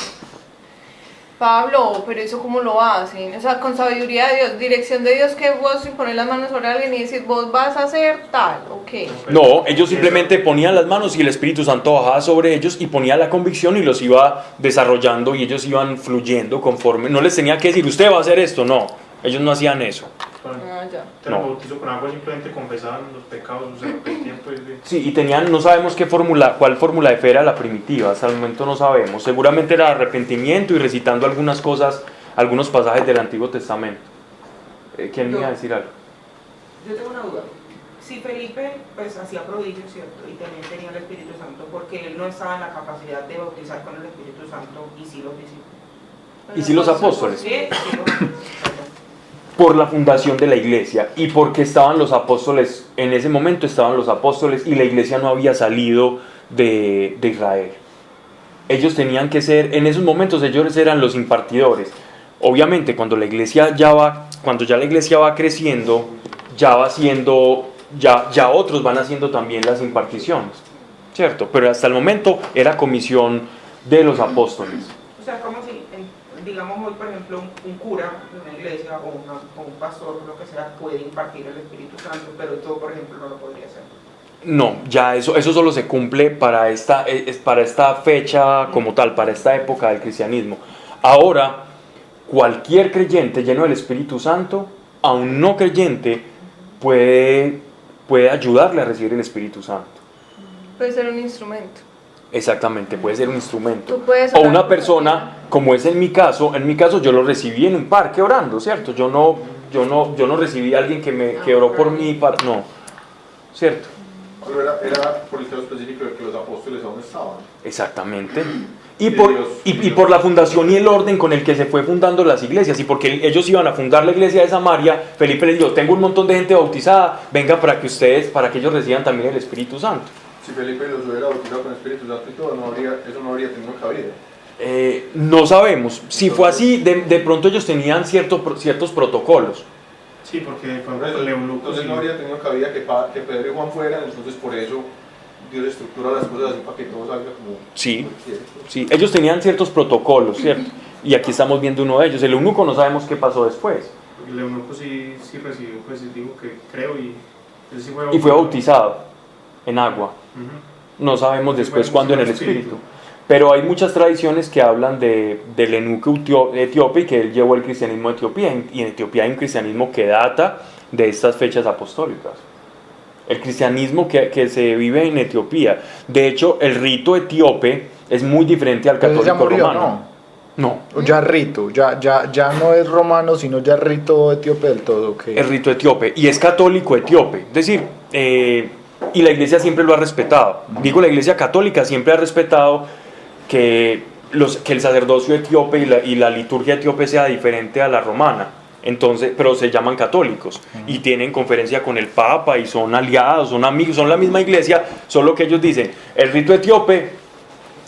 Speaker 5: Pablo, pero eso cómo lo hacen, o sea, con sabiduría de Dios, dirección de Dios, que vos poner las manos sobre alguien y decir, vos vas a hacer tal, ¿o qué?
Speaker 1: No, ellos simplemente ponían las manos y el Espíritu Santo bajaba sobre ellos y ponía la convicción y los iba desarrollando y ellos iban fluyendo conforme, no les tenía que decir, usted va a hacer esto, no, ellos no hacían eso.
Speaker 5: Ya.
Speaker 4: El bautizo con agua simplemente confesaban los pecados, se arrepentían, pues,
Speaker 1: Sí, y tenían, no sabemos cuál fórmula de fe era la primitiva, hasta el momento no sabemos. Seguramente era arrepentimiento y recitando algunas cosas, algunos pasajes del Antiguo Testamento. ¿Quién iba a decir algo?
Speaker 9: Yo tengo una duda. Si Felipe pues hacía prodigios, ¿cierto? Y también tenía el Espíritu Santo, porque él no estaba en la capacidad de bautizar con el Espíritu Santo y sí los discípulos.
Speaker 1: ¿Y si los apóstoles?
Speaker 9: Sí,
Speaker 1: Por la fundación de la iglesia y porque estaban los apóstoles, en ese momento estaban los apóstoles y la iglesia no había salido de Israel. Ellos tenían que ser, en esos momentos ellos eran los impartidores. Obviamente cuando la iglesia cuando ya la iglesia va creciendo, ya otros van haciendo también las imparticiones, ¿cierto? Pero hasta el momento era comisión de los apóstoles.
Speaker 9: O sea, como si, digamos hoy, por ejemplo, un cura de una iglesia o un pastor, lo que sea, puede impartir el Espíritu Santo, pero todo, por ejemplo, no lo podría hacer.
Speaker 1: No, ya eso solo se cumple para esta fecha como tal, para esta época del cristianismo. Ahora, cualquier creyente lleno del Espíritu Santo, a un no creyente, puede ayudarle a recibir el Espíritu Santo.
Speaker 5: Puede ser un instrumento.
Speaker 1: Exactamente, puede ser un instrumento.
Speaker 5: O
Speaker 1: una persona, como es en mi caso yo lo recibí en un parque orando, ¿cierto? Yo no recibí a alguien que oró por mí, no, ¿cierto?
Speaker 6: Pero era por el caso específico de que los apóstoles aún estaban.
Speaker 1: Exactamente. y por la fundación y el orden con el que se fue fundando las iglesias, y porque ellos iban a fundar la iglesia de Samaria, Felipe les dijo, tengo un montón de gente bautizada, venga para que ellos reciban también el Espíritu Santo.
Speaker 6: Si Felipe los hubiera bautizado con el Espíritu Santo y todo, eso no habría tenido cabida.
Speaker 1: No sabemos, si fue así, de pronto ellos tenían ciertos protocolos.
Speaker 4: Sí, porque
Speaker 6: entonces no habría tenido cabida que Pedro y Juan fueran, entonces por eso Dios estructura las cosas así para que todo salga como...
Speaker 1: Sí, ellos tenían ciertos protocolos, ¿cierto? Y aquí estamos viendo uno de ellos. El eunuco no sabemos qué pasó después.
Speaker 4: El eunuco sí recibió, pues digo que creo, y él sí
Speaker 1: fue bautizado en agua. No sabemos después cuándo en el Espíritu. Pero hay muchas tradiciones que hablan del eunuco etíope y que él llevó el cristianismo a Etiopía. Y en Etiopía hay un cristianismo que data de estas fechas apostólicas. El cristianismo que se vive en Etiopía. De hecho, el rito etíope es muy diferente al católico
Speaker 2: ya murió,
Speaker 1: romano. No.
Speaker 2: Ya rito, ya no es romano, sino ya rito etíope del todo. Okay.
Speaker 1: El rito etíope, y es católico etíope. Es decir, y la iglesia siempre lo ha respetado. Digo, la iglesia católica siempre ha respetado que el sacerdocio etíope y la liturgia etíope sea diferente a la romana. Entonces, pero se llaman católicos y tienen conferencia con el Papa y son aliados, son amigos, son la misma iglesia, solo que ellos dicen, el rito etíope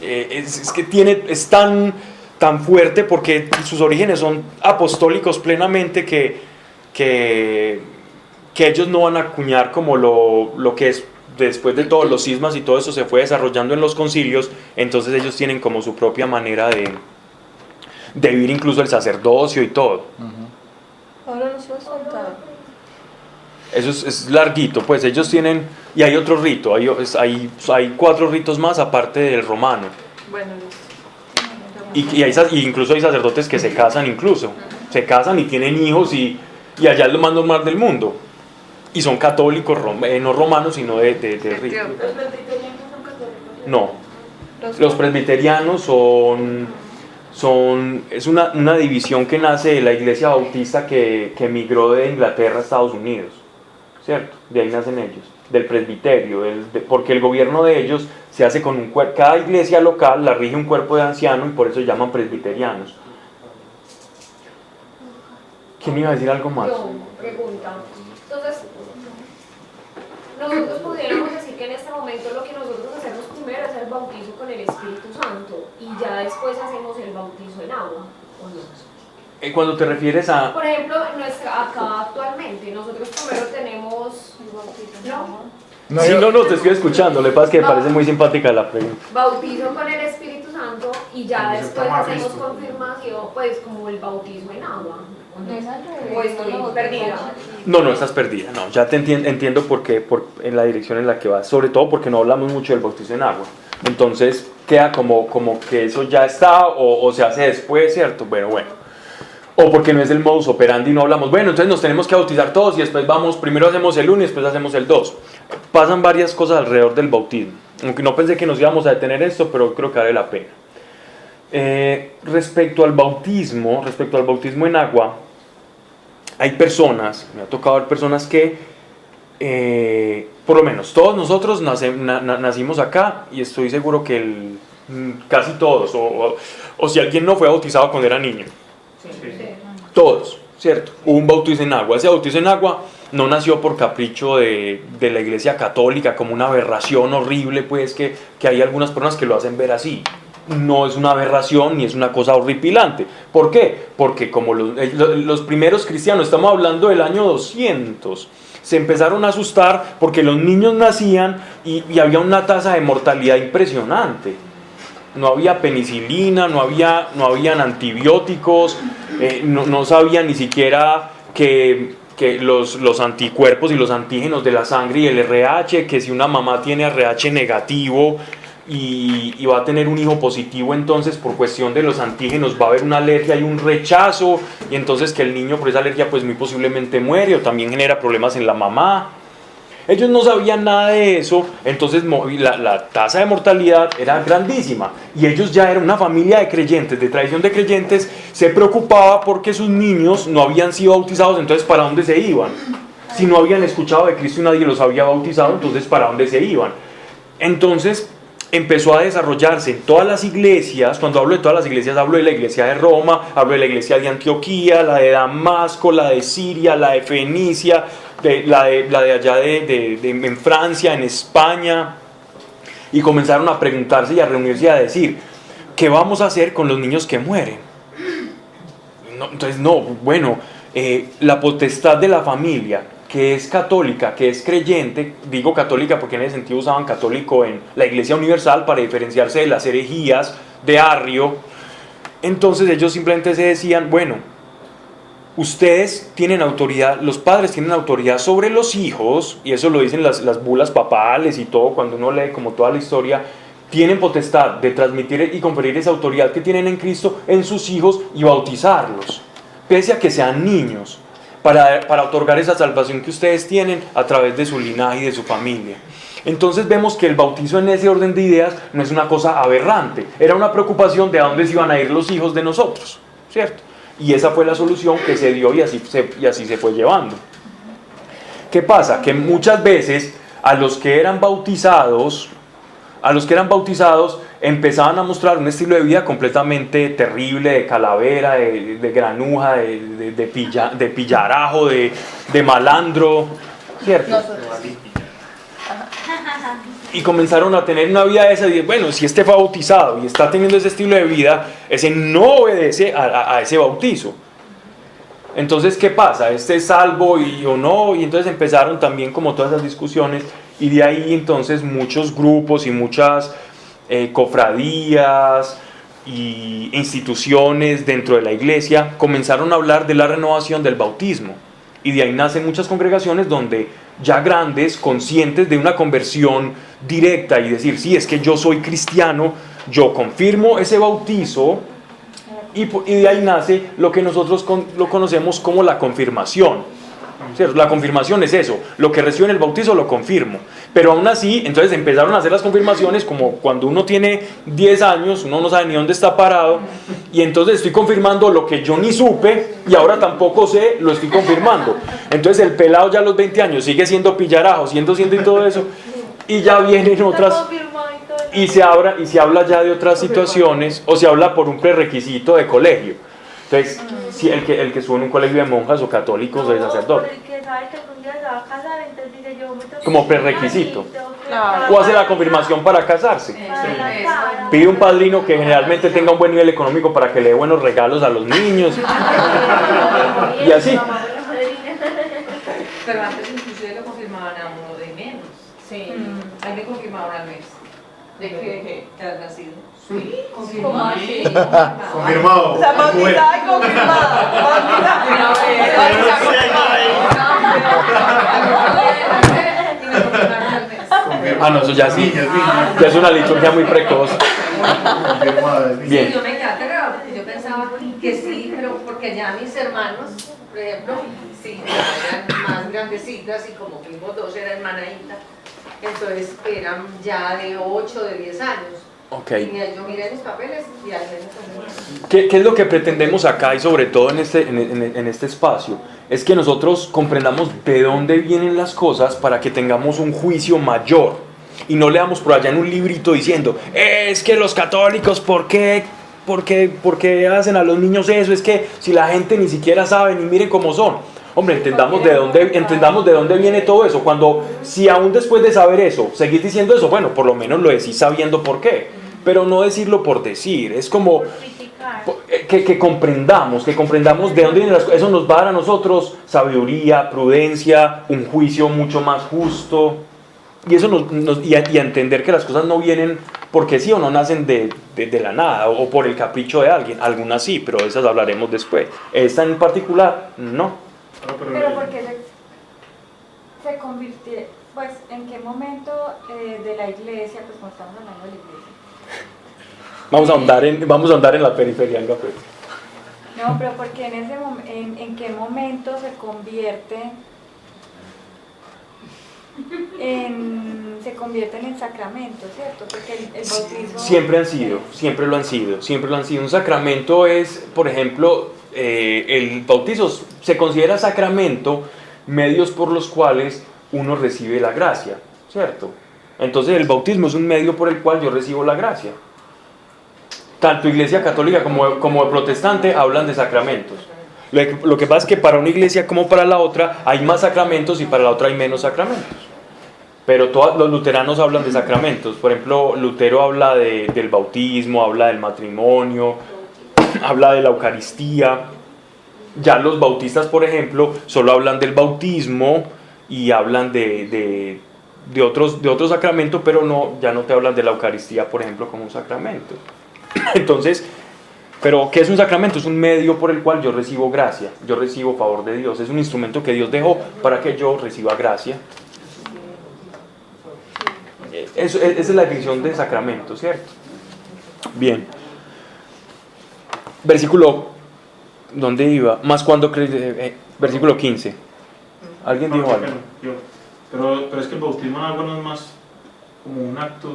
Speaker 1: es tan fuerte porque sus orígenes son apostólicos plenamente que ellos no van a acuñar como lo que es después de todos los cismas y todo eso se fue desarrollando en los concilios. Entonces ellos tienen como su propia manera de vivir, incluso el sacerdocio y todo.
Speaker 5: Ahora nos vas a contar.
Speaker 1: Eso es larguito, pues ellos tienen, y hay otro rito, hay 4 ritos más aparte del romano.
Speaker 5: Bueno,
Speaker 1: y incluso hay sacerdotes que se casan se casan y tienen hijos y allá es lo más normal del mundo. Y son católicos, no romanos, sino de rito.
Speaker 3: ¿Los presbiterianos son católicos?
Speaker 1: No, los presbiterianos es una división que nace de la iglesia bautista que emigró de Inglaterra a Estados Unidos, ¿cierto? De ahí nacen ellos, del presbiterio, porque el gobierno de ellos se hace con un cuerpo, cada iglesia local la rige un cuerpo de anciano y por eso se llaman presbiterianos. ¿Quién iba a decir algo más?
Speaker 10: Yo, pregunta. Entonces, nosotros pudiéramos decir que en este momento lo que nosotros hacemos primero es el bautizo con el Espíritu Santo y ya después hacemos el bautizo en agua, ¿o no?
Speaker 1: Cuando te refieres a...
Speaker 10: Por ejemplo, acá actualmente, nosotros primero tenemos...
Speaker 1: No, te estoy escuchando, le pasa que me parece muy simpática la pregunta.
Speaker 10: Bautizo con el Espíritu Santo y ya después hacemos confirmación, pues como el bautismo en agua. ¿O estoy perdida?
Speaker 1: No, estás perdida, no, ya te entiendo en la dirección en la que vas, sobre todo porque no hablamos mucho del bautizo en agua, entonces queda como que eso ya está o se hace después, ¿cierto? Bueno, o porque no es el modus operandi y no hablamos, bueno, entonces nos tenemos que bautizar todos y después primero hacemos el 1 y después hacemos el 2. Pasan varias cosas alrededor del bautismo, aunque no pensé que nos íbamos a detener esto, pero creo que vale la pena. Respecto al bautismo en agua, me ha tocado ver personas que, por lo menos todos nosotros nacimos acá y estoy seguro que casi todos, o si alguien no fue bautizado cuando era niño, todos, ¿cierto? Hubo un bautizo en agua. Ese bautizo en agua no nació por capricho de la iglesia católica como una aberración horrible, pues que hay algunas personas que lo hacen ver así. No es una aberración ni es una cosa horripilante. ¿Por qué? Porque como los primeros cristianos, estamos hablando del año 200, se empezaron a asustar porque los niños nacían y había una tasa de mortalidad impresionante. No había penicilina, no habían antibióticos, no sabían ni siquiera que los anticuerpos y los antígenos de la sangre y el RH, que si una mamá tiene RH negativo y va a tener un hijo positivo, entonces por cuestión de los antígenos va a haber una alergia y un rechazo, y entonces que el niño por esa alergia pues muy posiblemente muere o también genera problemas en la mamá. Ellos no sabían nada de eso, entonces la tasa de mortalidad era grandísima y ellos ya eran una familia de creyentes, de tradición de creyentes, se preocupaba porque sus niños no habían sido bautizados, entonces ¿para dónde se iban? Si no habían escuchado de Cristo y nadie los había bautizado, entonces ¿para dónde se iban? Entonces empezó a desarrollarse en todas las iglesias. Cuando hablo de todas las iglesias, hablo de la iglesia de Roma, hablo de la iglesia de Antioquía, la de Damasco, la de Siria, la de Fenicia, la de allá en Francia, en España, y comenzaron a preguntarse y a reunirse y a decir, ¿qué vamos a hacer con los niños que mueren? La potestad de la familia, que es católica, que es creyente, digo católica porque en ese sentido usaban católico en la Iglesia Universal para diferenciarse de las herejías de Arrio. Entonces ellos simplemente se decían, bueno, ustedes tienen autoridad, los padres tienen autoridad sobre los hijos, y eso lo dicen las bulas papales y todo, cuando uno lee como toda la historia, tienen potestad de transmitir y conferir esa autoridad que tienen en Cristo en sus hijos y bautizarlos, pese a que sean niños, para otorgar esa salvación que ustedes tienen a través de su linaje y de su familia. Entonces vemos que el bautizo en ese orden de ideas no es una cosa aberrante, era una preocupación de a dónde se iban a ir los hijos de nosotros, ¿cierto? Y esa fue la solución que se dio y así se fue llevando. ¿Qué pasa? Que muchas veces a los que eran bautizados empezaban a mostrar un estilo de vida completamente terrible, de calavera, de granuja, de pillarajo, de malandro, ¿cierto? Y comenzaron a tener una vida esa, y bueno, si este fue bautizado y está teniendo ese estilo de vida, ese no obedece a ese bautizo. Entonces, ¿qué pasa? ¿Este es salvo o no? Y entonces empezaron también como todas esas discusiones, y de ahí entonces muchos grupos y muchas cofradías y instituciones dentro de la iglesia comenzaron a hablar de la renovación del bautismo, y de ahí nacen muchas congregaciones donde ya grandes, conscientes de una conversión directa y decir, sí, es que yo soy cristiano, yo confirmo ese bautizo, y de ahí nace lo que nosotros lo conocemos como la confirmación, ¿cierto? La confirmación es eso, lo que recibo en el bautizo lo confirmo. Pero aún así, entonces empezaron a hacer las confirmaciones como cuando uno tiene 10 años, uno no sabe ni dónde está parado, y entonces estoy confirmando lo que yo ni supe y ahora tampoco sé, lo estoy confirmando. Entonces el pelado ya a los 20 años sigue siendo pillarajo, siendo y todo eso, y ya vienen otras, y se habla ya de otras situaciones, o se habla por un prerequisito de colegio. Entonces, si el que sube en un colegio de monjas o católicos o de sacerdotes, como prerequisito, o hace la confirmación para casarse, pide un padrino que generalmente tenga un buen nivel económico para que le dé buenos regalos a los niños, y así.
Speaker 11: Pero antes inclusive lo confirmaban a uno de menos. Sí. Ahí me confirmaban al mes. ¿De qué? ¿Te has nacido? Sí, confirmado.
Speaker 6: Confirmado.
Speaker 5: O sea, bautizada y confirmada.
Speaker 1: No, eso ya sí. Ya es una liturgia muy precoz. Bien.
Speaker 11: Sí, yo me encanta, porque yo pensaba que sí, pero porque ya mis hermanos, por ejemplo, sí, eran más grandecitas y como fuimos dos, era hermanadita. Entonces eran ya de 8, de 10 años.
Speaker 1: Okay.
Speaker 11: Y yo miré mis papeles y al menos también.
Speaker 1: ¿Qué es lo que pretendemos acá y sobre todo en este espacio? Es que nosotros comprendamos de dónde vienen las cosas para que tengamos un juicio mayor y no leamos por allá en un librito diciendo, es que los católicos, ¿por qué hacen a los niños eso? Es que si la gente ni siquiera sabe, ni miren cómo son. Hombre, entendamos de dónde viene todo eso. Si aún después de saber eso, seguís diciendo eso, bueno, por lo menos lo decís sabiendo por qué, pero no decirlo por decir. Es como que comprendamos de dónde vienen las cosas. Eso nos va a dar a nosotros sabiduría, prudencia, un juicio mucho más justo, y eso y a entender que las cosas no vienen porque sí o no nacen de la nada o por el capricho de alguien. Algunas sí, pero de esas hablaremos después. Esta en particular, no.
Speaker 3: Pero porque se convirtió, pues, ¿en qué momento de la iglesia, pues cuando estamos hablando de la iglesia?
Speaker 1: Vamos a andar en la periferia, ¿no?
Speaker 3: No, pero porque en qué momento se convierten en sacramento, ¿cierto? Porque el bautismo
Speaker 1: siempre lo han sido. Un sacramento es, por ejemplo, el bautizo se considera sacramento, medios por los cuales uno recibe la gracia, ¿cierto? Entonces el bautismo es un medio por el cual yo recibo la gracia. Tanto iglesia católica como protestante hablan de sacramentos. Lo que pasa es que para una iglesia como para la otra hay más sacramentos y para la otra hay menos sacramentos. Pero todos los luteranos hablan de sacramentos. Por ejemplo, Lutero habla del bautismo, habla del matrimonio, habla de la Eucaristía. Ya los bautistas, por ejemplo, solo hablan del bautismo y hablan de otros sacramentos, pero ya no te hablan de la Eucaristía, por ejemplo, como un sacramento. Entonces, pero ¿qué es un sacramento? Es un medio por el cual yo recibo gracia, yo recibo favor de Dios, es un instrumento que Dios dejó para que yo reciba gracia. Esa es la definición de sacramento, ¿cierto? Bien. Versículo, ¿dónde iba? Más cuando versículo 15. ¿Alguien dijo algo?
Speaker 4: Pero es que el bautismo en agua no es más como un acto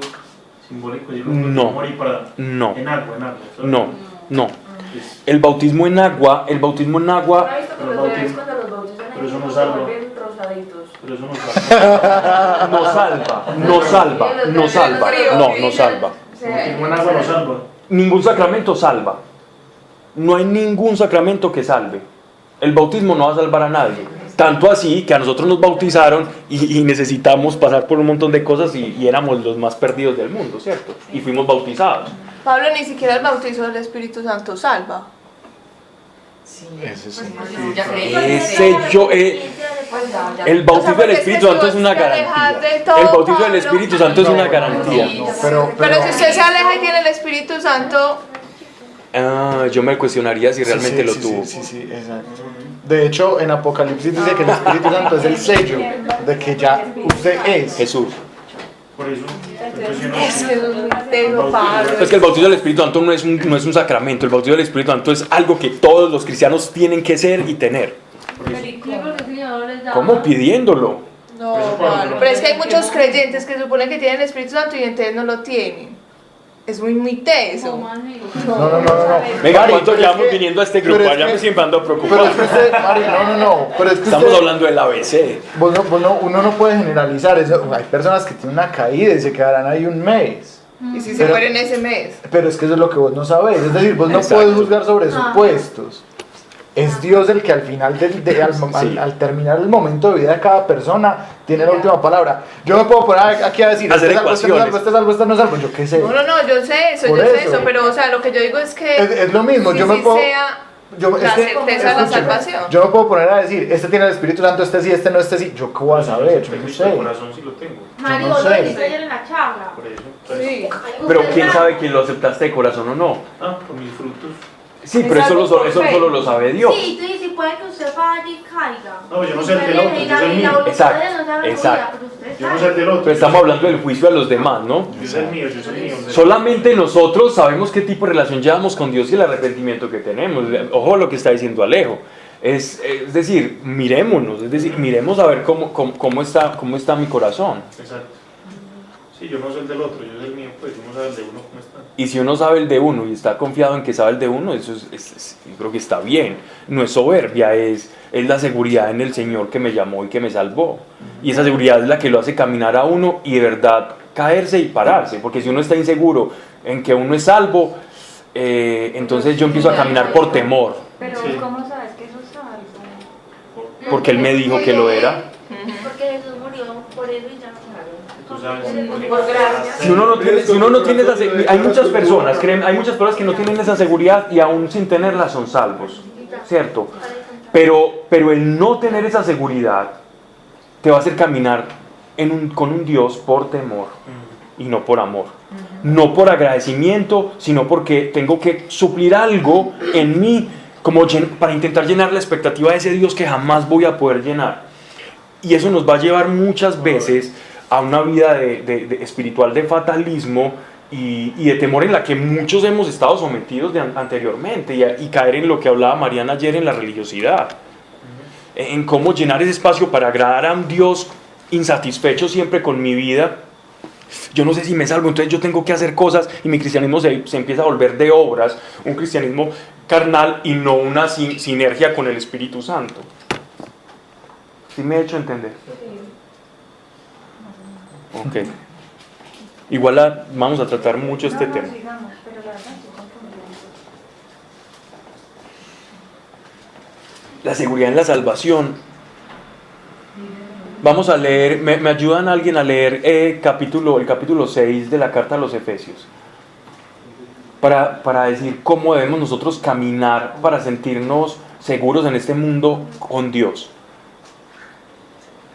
Speaker 4: simbólico.
Speaker 1: No.
Speaker 4: En agua.
Speaker 1: No. El bautismo en agua.
Speaker 10: ¿No has visto que los bebés cuando los bautizan
Speaker 4: pero eso no
Speaker 10: se
Speaker 4: salva.
Speaker 10: vuelven rosaditos?
Speaker 4: Pero eso no salva.
Speaker 1: No salva. No salva.
Speaker 4: El bautismo en agua no salva.
Speaker 1: Ningún sacramento salva. No hay ningún sacramento que salve. El bautismo no va a salvar a nadie. Tanto así que a nosotros nos bautizaron y necesitamos pasar por un montón de cosas y éramos los más perdidos del mundo, ¿cierto? Y fuimos bautizados.
Speaker 5: Pablo, ni siquiera el bautizo del Espíritu Santo salva.
Speaker 1: El bautizo del Espíritu Santo es una garantía. El bautizo del Espíritu Santo es una garantía.
Speaker 5: Pero si usted se aleja y tiene el Espíritu Santo...
Speaker 1: yo me cuestionaría si realmente lo tuvo.
Speaker 2: Sí, exacto. De hecho, en Apocalipsis dice que el Espíritu Santo es el sello de que ya usted es
Speaker 1: Jesús.
Speaker 4: Por eso.
Speaker 5: Es que es un tego, Pablo.
Speaker 1: Es que el bautizo del Espíritu Santo no es un sacramento. El bautizo del Espíritu Santo es algo que todos los cristianos tienen que ser y tener. ¿Cómo? Pidiéndolo.
Speaker 5: No, Pablo. Pero es que hay muchos creyentes que suponen que tienen el Espíritu Santo y entonces no lo tienen. Es muy teso.
Speaker 2: No.
Speaker 1: Venga, ¿cuánto llevamos viniendo a este grupo? Ya me siempre ando preocupado.
Speaker 2: Pero es que usted, Mari, no. Pero es que
Speaker 1: estamos hablando del ABC.
Speaker 2: Uno no puede generalizar eso. Hay personas que tienen una caída y se quedarán ahí un mes.
Speaker 5: Y si se mueren ese mes.
Speaker 2: Pero es que eso es lo que vos no sabés. Es decir, vos no puedes juzgar sobre supuestos. Es Dios el que al final, al terminar el momento de vida de cada persona, tiene la última palabra. Yo me puedo poner aquí a decir,
Speaker 1: hacer
Speaker 2: este es salvo, este no es salvo, yo qué sé.
Speaker 5: No, yo sé eso, pero o sea, lo que yo digo es que...
Speaker 2: Es lo mismo,
Speaker 5: si
Speaker 2: yo me puedo...
Speaker 5: la certeza de la salvación.
Speaker 2: Yo me puedo poner a decir, este tiene el Espíritu Santo, este sí, este no, este sí. ¿Yo qué voy a saber? Yo no sé.
Speaker 4: El corazón sí lo tengo.
Speaker 10: Mario,
Speaker 2: no sé.
Speaker 10: lo dijiste ayer en la charla.
Speaker 4: Por eso.
Speaker 5: Sí.
Speaker 1: Pero quién sabe que lo aceptaste de corazón o no.
Speaker 4: Por mis frutos.
Speaker 1: Sí, pero eso solo lo sabe Dios.
Speaker 10: Sí, tú dices, puede que usted falle y caiga.
Speaker 4: No, yo no sé el del otro, yo sé el mío.
Speaker 1: Exacto.
Speaker 4: Yo no sé el del otro.
Speaker 1: Pero estamos hablando del juicio a los demás, ¿no?
Speaker 4: Yo sé el mío.
Speaker 1: Solamente nosotros sabemos qué tipo de relación llevamos con Dios y el arrepentimiento que tenemos. Ojo lo que está diciendo Alejo. Es decir, mirémonos, miremos a ver cómo está mi corazón.
Speaker 4: Exacto. Sí, yo no sé el del otro, yo sé el mío, pues uno sabe el de uno cómo está.
Speaker 1: Y si uno sabe el de uno y está confiado en que sabe el de uno, eso yo creo que está bien. No es soberbia, es la seguridad en el Señor que me llamó y que me salvó. Y esa seguridad es la que lo hace caminar a uno y de verdad caerse y pararse. Porque si uno está inseguro en que uno es salvo, entonces yo empiezo a caminar por temor.
Speaker 3: Pero ¿cómo sabes que eso es salvo?
Speaker 1: Porque Él me dijo que lo era.
Speaker 10: Porque Jesús murió por eso y ya no.
Speaker 1: Si uno no tiene esa seguridad, hay muchas personas que no tienen esa seguridad y aún sin tenerla son salvos, ¿cierto? Pero el no tener esa seguridad te va a hacer caminar con un Dios por temor y no por amor, no por agradecimiento, sino porque tengo que suplir algo en mí como para intentar llenar la expectativa de ese Dios que jamás voy a poder llenar. Y eso nos va a llevar muchas veces a una vida de espiritual de fatalismo y de temor en la que muchos hemos estado sometidos anteriormente y caer en lo que hablaba Mariana ayer en la religiosidad, en cómo llenar ese espacio para agradar a un Dios insatisfecho siempre con mi vida. Yo no sé si me salvo, entonces yo tengo que hacer cosas y mi cristianismo se empieza a volver de obras, un cristianismo carnal y no una sinergia con el Espíritu Santo. ¿Sí me he hecho entender? Ok. Igual vamos a tratar mucho este tema.
Speaker 3: Sigamos, pero la verdad estoy confundida.
Speaker 1: La seguridad en la salvación. Vamos a leer, ¿me ayudan alguien a leer el capítulo 6 de la carta a los Efesios? Para decir cómo debemos nosotros caminar para sentirnos seguros en este mundo con Dios.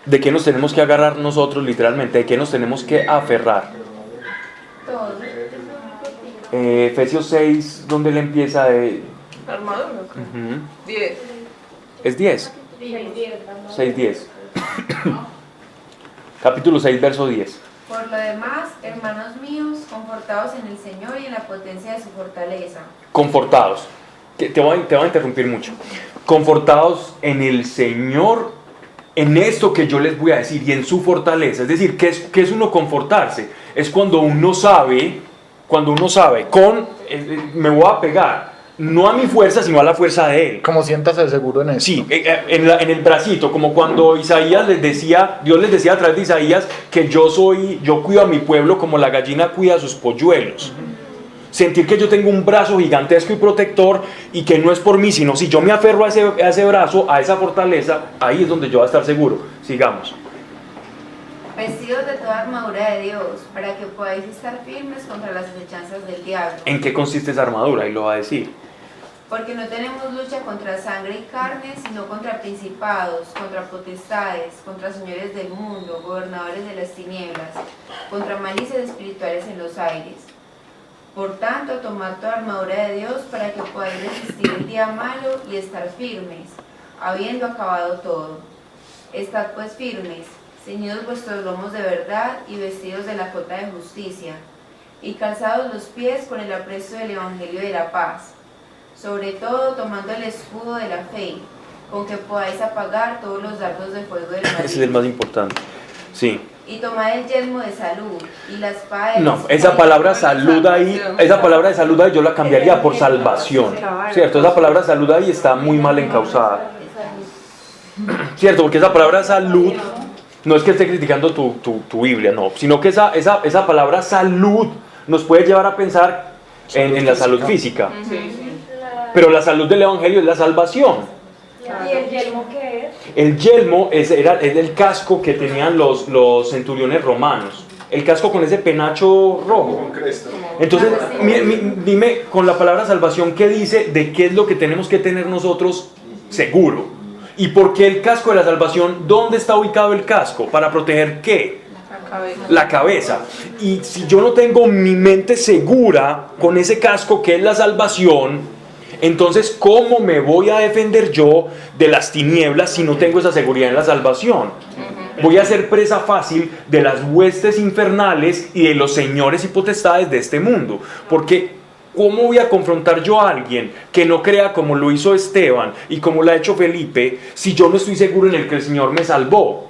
Speaker 1: ¿De qué nos tenemos que agarrar nosotros literalmente? ¿De qué nos tenemos que aferrar?
Speaker 3: Todo.
Speaker 1: Efesios 6, ¿dónde le empieza?
Speaker 5: Armadura. 10.
Speaker 1: ¿Es 10? 6, 10. Capítulo 6, verso 10.
Speaker 12: Por lo demás, hermanos míos, confortados en el Señor y en la potencia de su fortaleza.
Speaker 1: Confortados. Te voy a interrumpir mucho. Confortados en el Señor, en esto que yo les voy a decir, y en su fortaleza. Es decir, ¿qué es uno confortarse? Es cuando uno sabe, me voy a pegar, no a mi fuerza, sino a la fuerza de Él.
Speaker 2: Como siéntase seguro en eso.
Speaker 1: Sí, en el bracito, como cuando Dios les decía a través de Isaías que yo cuido a mi pueblo como la gallina cuida a sus polluelos. Sentir que yo tengo un brazo gigantesco y protector y que no es por mí, sino si yo me aferro a ese brazo, a esa fortaleza, ahí es donde yo voy a estar seguro. Sigamos.
Speaker 12: Vestidos de toda armadura de Dios, para que podáis estar firmes contra las acechanzas del diablo.
Speaker 1: ¿En qué consiste esa armadura? Ahí lo va a decir.
Speaker 12: Porque no tenemos lucha contra sangre y carne, sino contra principados, contra potestades, contra señores del mundo, gobernadores de las tinieblas, contra malicias espirituales en los aires. Por tanto, tomad toda armadura de Dios para que podáis resistir el día malo y estar firmes, habiendo acabado todo. Estad pues firmes, ceñidos vuestros lomos de verdad y vestidos de la cota de justicia, y calzados los pies con el apresto del evangelio de la paz. Sobre todo, tomando el escudo de la fe, con que podáis apagar todos los dardos de fuego del maligno.
Speaker 1: Ese es el más importante. Sí.
Speaker 12: Y tomad el yelmo de salud y la espada de
Speaker 1: No, esa palabra salud ahí, yo la cambiaría por salvación. ¿Cierto? Esa palabra salud ahí está muy mal encausada. ¿Cierto? Porque esa palabra salud no es que esté criticando tu Biblia, no, sino que esa palabra salud nos puede llevar a pensar en la salud física. Pero la salud del Evangelio es la salvación.
Speaker 3: ¿Y el yelmo qué es?
Speaker 1: El yelmo es el casco que tenían los centuriones romanos. El casco con ese penacho rojo. Entonces, dime con la palabra salvación, ¿qué dice de qué es lo que tenemos que tener nosotros seguro? ¿Y por qué el casco de la salvación? ¿Dónde está ubicado el casco? ¿Para proteger qué? La cabeza. Y si yo no tengo mi mente segura con ese casco que es la salvación, entonces, ¿cómo me voy a defender yo de las tinieblas si no tengo esa seguridad en la salvación? Voy a ser presa fácil de las huestes infernales y de los señores y potestades de este mundo. Porque, ¿cómo voy a confrontar yo a alguien que no crea como lo hizo Esteban y como lo ha hecho Felipe si yo no estoy seguro en el que el Señor me salvó?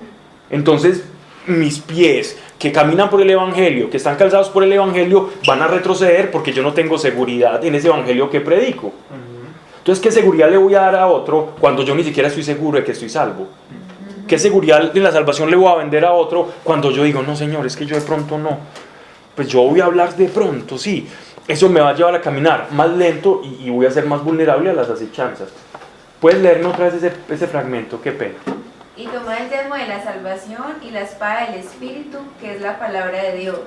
Speaker 1: Entonces, mis pies que caminan por el Evangelio, que están calzados por el Evangelio, van a retroceder porque yo no tengo seguridad en ese Evangelio que predico. Entonces, ¿qué seguridad le voy a dar a otro cuando yo ni siquiera estoy seguro de que estoy salvo? ¿Qué seguridad de la salvación le voy a vender a otro cuando yo digo, no, Señor, es que yo de pronto no? Pues yo voy a hablar de pronto, sí. Eso me va a llevar a caminar más lento y voy a ser más vulnerable a las acechanzas. ¿Puedes leerme otra vez ese fragmento? Qué pena.
Speaker 12: Y tomad el yelmo de la salvación y la espada del Espíritu, que es la palabra de Dios,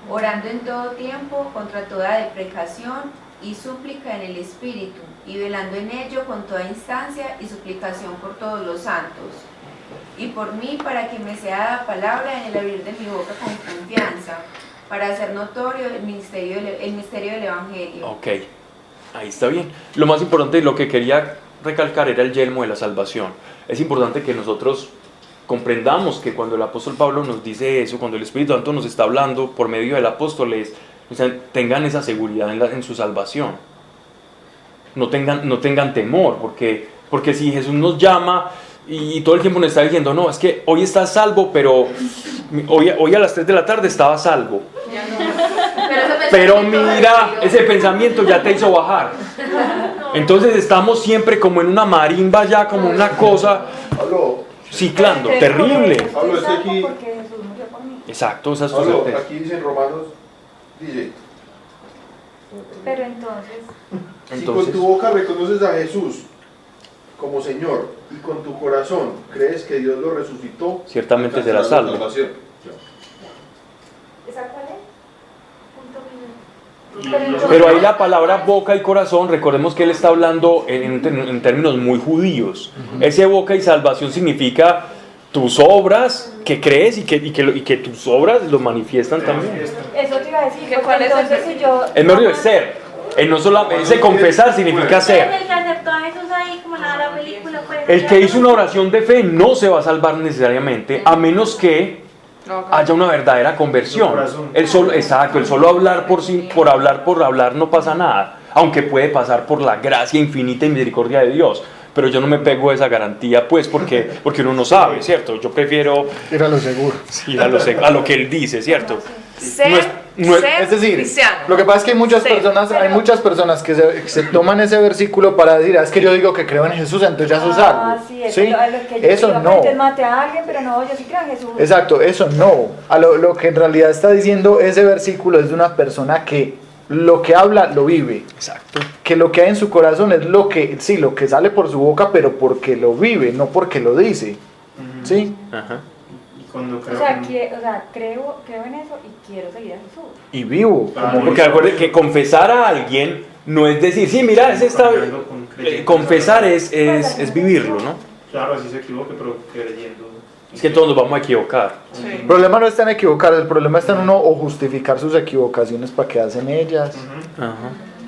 Speaker 12: orando en todo tiempo contra toda deprecación y súplica en el Espíritu, y velando en ello con toda instancia y suplicación por todos los santos. Y por mí, para que me sea dada palabra en el abrir de mi boca con confianza, para hacer notorio el misterio del Evangelio.
Speaker 1: Ok, ahí está bien. Lo más importante y lo que quería recalcar era el yelmo de la salvación. Es importante que nosotros comprendamos que cuando el apóstol Pablo nos dice eso, cuando el Espíritu Santo nos está hablando por medio del apóstol, tengan esa seguridad en su salvación. No tengan temor, porque si Jesús nos llama y todo el tiempo nos está diciendo, no, es que hoy estás salvo, pero hoy a las 3 de la tarde estaba salvo. Pero mira, ese pensamiento ya te hizo bajar. Entonces estamos siempre como en una marimba ya, como una cosa ciclando, terrible.
Speaker 6: Pablo, es que aquí
Speaker 3: Jesús murió por mí.
Speaker 1: Exacto, esa es tu
Speaker 6: Pablo,
Speaker 1: certeza.
Speaker 6: aquí dice en Romanos, dice,
Speaker 3: Pero entonces,
Speaker 6: si con tu boca reconoces a Jesús como Señor y con tu corazón crees que Dios lo resucitó,
Speaker 1: ciertamente serás
Speaker 6: alcanzarás la
Speaker 1: salvo.
Speaker 6: salvación.
Speaker 3: ¿esa cuál es?
Speaker 1: Pero ahí la palabra boca y corazón, recordemos que él está hablando en términos muy judíos. Ese boca y salvación significa tus obras que crees y que tus obras lo manifiestan también.
Speaker 3: Eso te iba a decir, porque
Speaker 5: ¿cuál es
Speaker 3: entonces si yo...
Speaker 1: Es mejor de ser. No solamente, ese confesar significa ser.
Speaker 13: El que aceptó a Jesús ahí, como la película, pues.
Speaker 1: El que hizo una oración de fe no se va a salvar necesariamente, a menos que haya una verdadera conversión. El solo, exacto, el solo hablar por hablar no pasa nada, aunque puede pasar por la gracia infinita y misericordia de Dios. Pero yo no me pego a esa garantía, pues, porque uno no sabe, ¿cierto? Yo prefiero
Speaker 2: ir a lo seguro.
Speaker 1: Sí, a lo que él dice, ¿cierto?
Speaker 5: Ser
Speaker 2: es decir,
Speaker 5: cristiano.
Speaker 2: lo que pasa es que hay muchas personas que se toman ese versículo para decir, es que yo digo que creo en Jesús, entonces ya soy salvo.
Speaker 3: Sí,
Speaker 2: ¿Sí?
Speaker 3: que
Speaker 2: Eso
Speaker 3: yo
Speaker 2: no.
Speaker 3: antes maté a alguien, pero no, yo sí creo en Jesús.
Speaker 2: Exacto, eso no. Lo que en realidad está diciendo ese versículo es de una persona que lo que habla lo vive.
Speaker 1: Exacto.
Speaker 2: Que lo que hay en su corazón es lo que sale por su boca, pero porque lo vive, no porque lo dice. ¿Sí?
Speaker 1: Ajá.
Speaker 3: Creo en eso y quiero seguir a Jesús.
Speaker 2: Y vivo.
Speaker 1: Porque recuerde que confesar a alguien no es decir, sí, mira, confesar es vivirlo, ¿no?
Speaker 4: Claro, así se equivoque, pero creyendo.
Speaker 1: Es que todos nos vamos a equivocar.
Speaker 2: Sí. El problema no está en equivocar, el problema está en uno o justificar sus equivocaciones para quedarse en ellas.
Speaker 1: Ajá.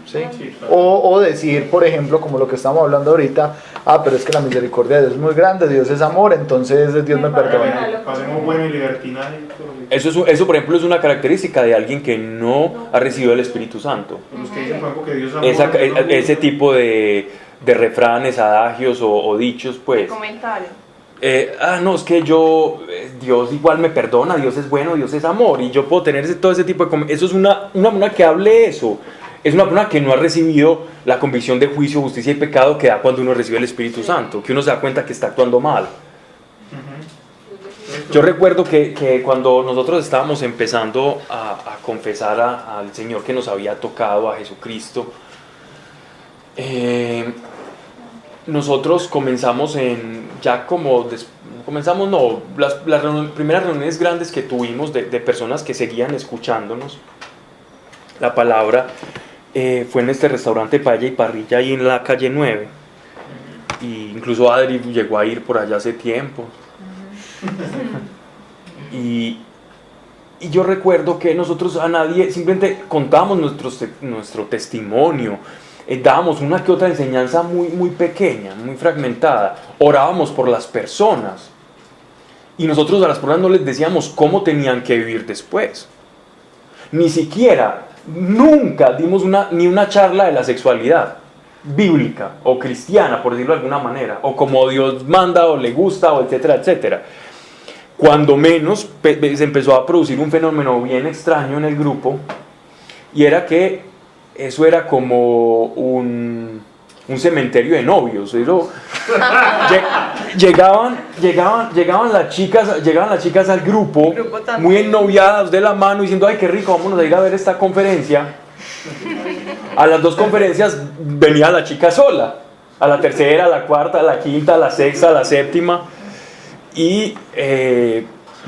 Speaker 2: ¿Sí? O decir, por ejemplo, como lo que estamos hablando ahorita, pero es que la misericordia de Dios es muy grande, Dios es amor, entonces Dios me perdona.
Speaker 4: Pasemos bueno y libertinaje.
Speaker 1: Eso, por ejemplo, es una característica de alguien que no ha recibido el Espíritu Santo.
Speaker 4: Los que dicen, por ejemplo, que Dios es amor,
Speaker 1: ese tipo de refranes, adagios o dichos, pues.
Speaker 5: Comentarios.
Speaker 1: No, es que Dios igual me perdona, Dios es bueno, Dios es amor, y yo puedo tener todo ese tipo de... Eso es una persona que hable eso. Es una persona que no ha recibido la convicción de juicio, justicia y pecado que da cuando uno recibe el Espíritu Santo, que uno se da cuenta que está actuando mal. Yo recuerdo que cuando nosotros estábamos empezando a confesar al Señor que nos había tocado, a Jesucristo, nosotros comenzamos las primeras reuniones grandes que tuvimos de personas que seguían escuchándonos la palabra, fue en este restaurante Paella y Parrilla ahí en la calle 9, y incluso Adri llegó a ir por allá hace tiempo. Y yo recuerdo que nosotros a nadie, simplemente contábamos nuestro testimonio, dábamos una que otra enseñanza muy pequeña, muy fragmentada, orábamos por las personas, y nosotros a las personas no les decíamos cómo tenían que vivir después. Ni siquiera, nunca dimos ni una charla de la sexualidad bíblica o cristiana, por decirlo de alguna manera, o como Dios manda o le gusta, o etcétera, etcétera. Cuando menos se empezó a producir un fenómeno bien extraño en el grupo, y era que eso era como un cementerio de novios. Llegaban las chicas al grupo muy ennoviadas de la mano, diciendo, ay, qué rico, vámonos a ir a ver esta conferencia. A las 2 conferencias venía la chica sola, a la tercera, a la cuarta, a la quinta, a la sexta, a la séptima, y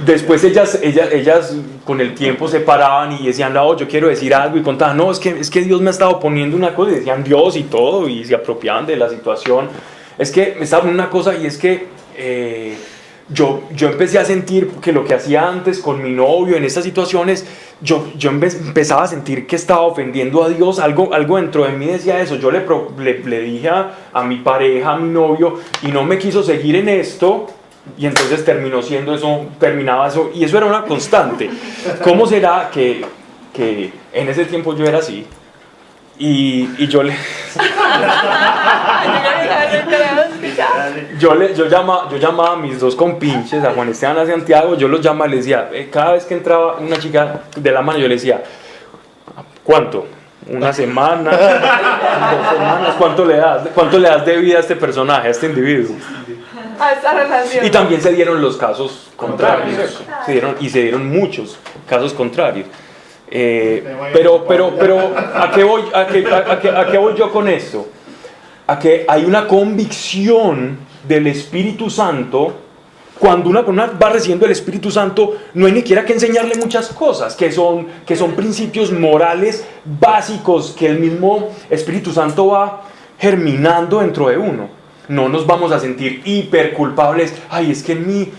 Speaker 1: después ellas con el tiempo se paraban y decían, no, yo quiero decir algo, y contaban, no, es que Dios me ha estado poniendo una cosa, y decían Dios y todo, y se apropiaban de la situación. Es que me estaba poniendo una cosa, y es que yo empecé a sentir que lo que hacía antes con mi novio en estas situaciones, yo empezaba a sentir que estaba ofendiendo a Dios. Algo dentro de mí decía eso. Yo le dije a mi pareja, a mi novio, y no me quiso seguir en esto, y entonces terminaba eso, y eso era una constante. ¿Cómo será que en ese tiempo yo era así? Y yo llamaba a mis 2 compinches, a Juan Esteban y a Santiago, yo los llamaba y les decía, cada vez que entraba una chica de la mano, yo le decía, ¿cuánto? ¿Una semana? 2 semanas, ¿cuánto le das de vida a este personaje, a este individuo?
Speaker 5: a esta relación.
Speaker 1: Y también se dieron los casos contrarios, ¿cierto? Se dieron muchos casos contrarios. Pero ¿a qué voy yo con esto? A que hay una convicción del Espíritu Santo. Cuando una persona va recibiendo el Espíritu Santo, no hay ni siquiera que enseñarle muchas cosas, que son principios morales básicos que el mismo Espíritu Santo va germinando dentro de uno. No nos vamos a sentir hiper culpables, ay, es que en mí,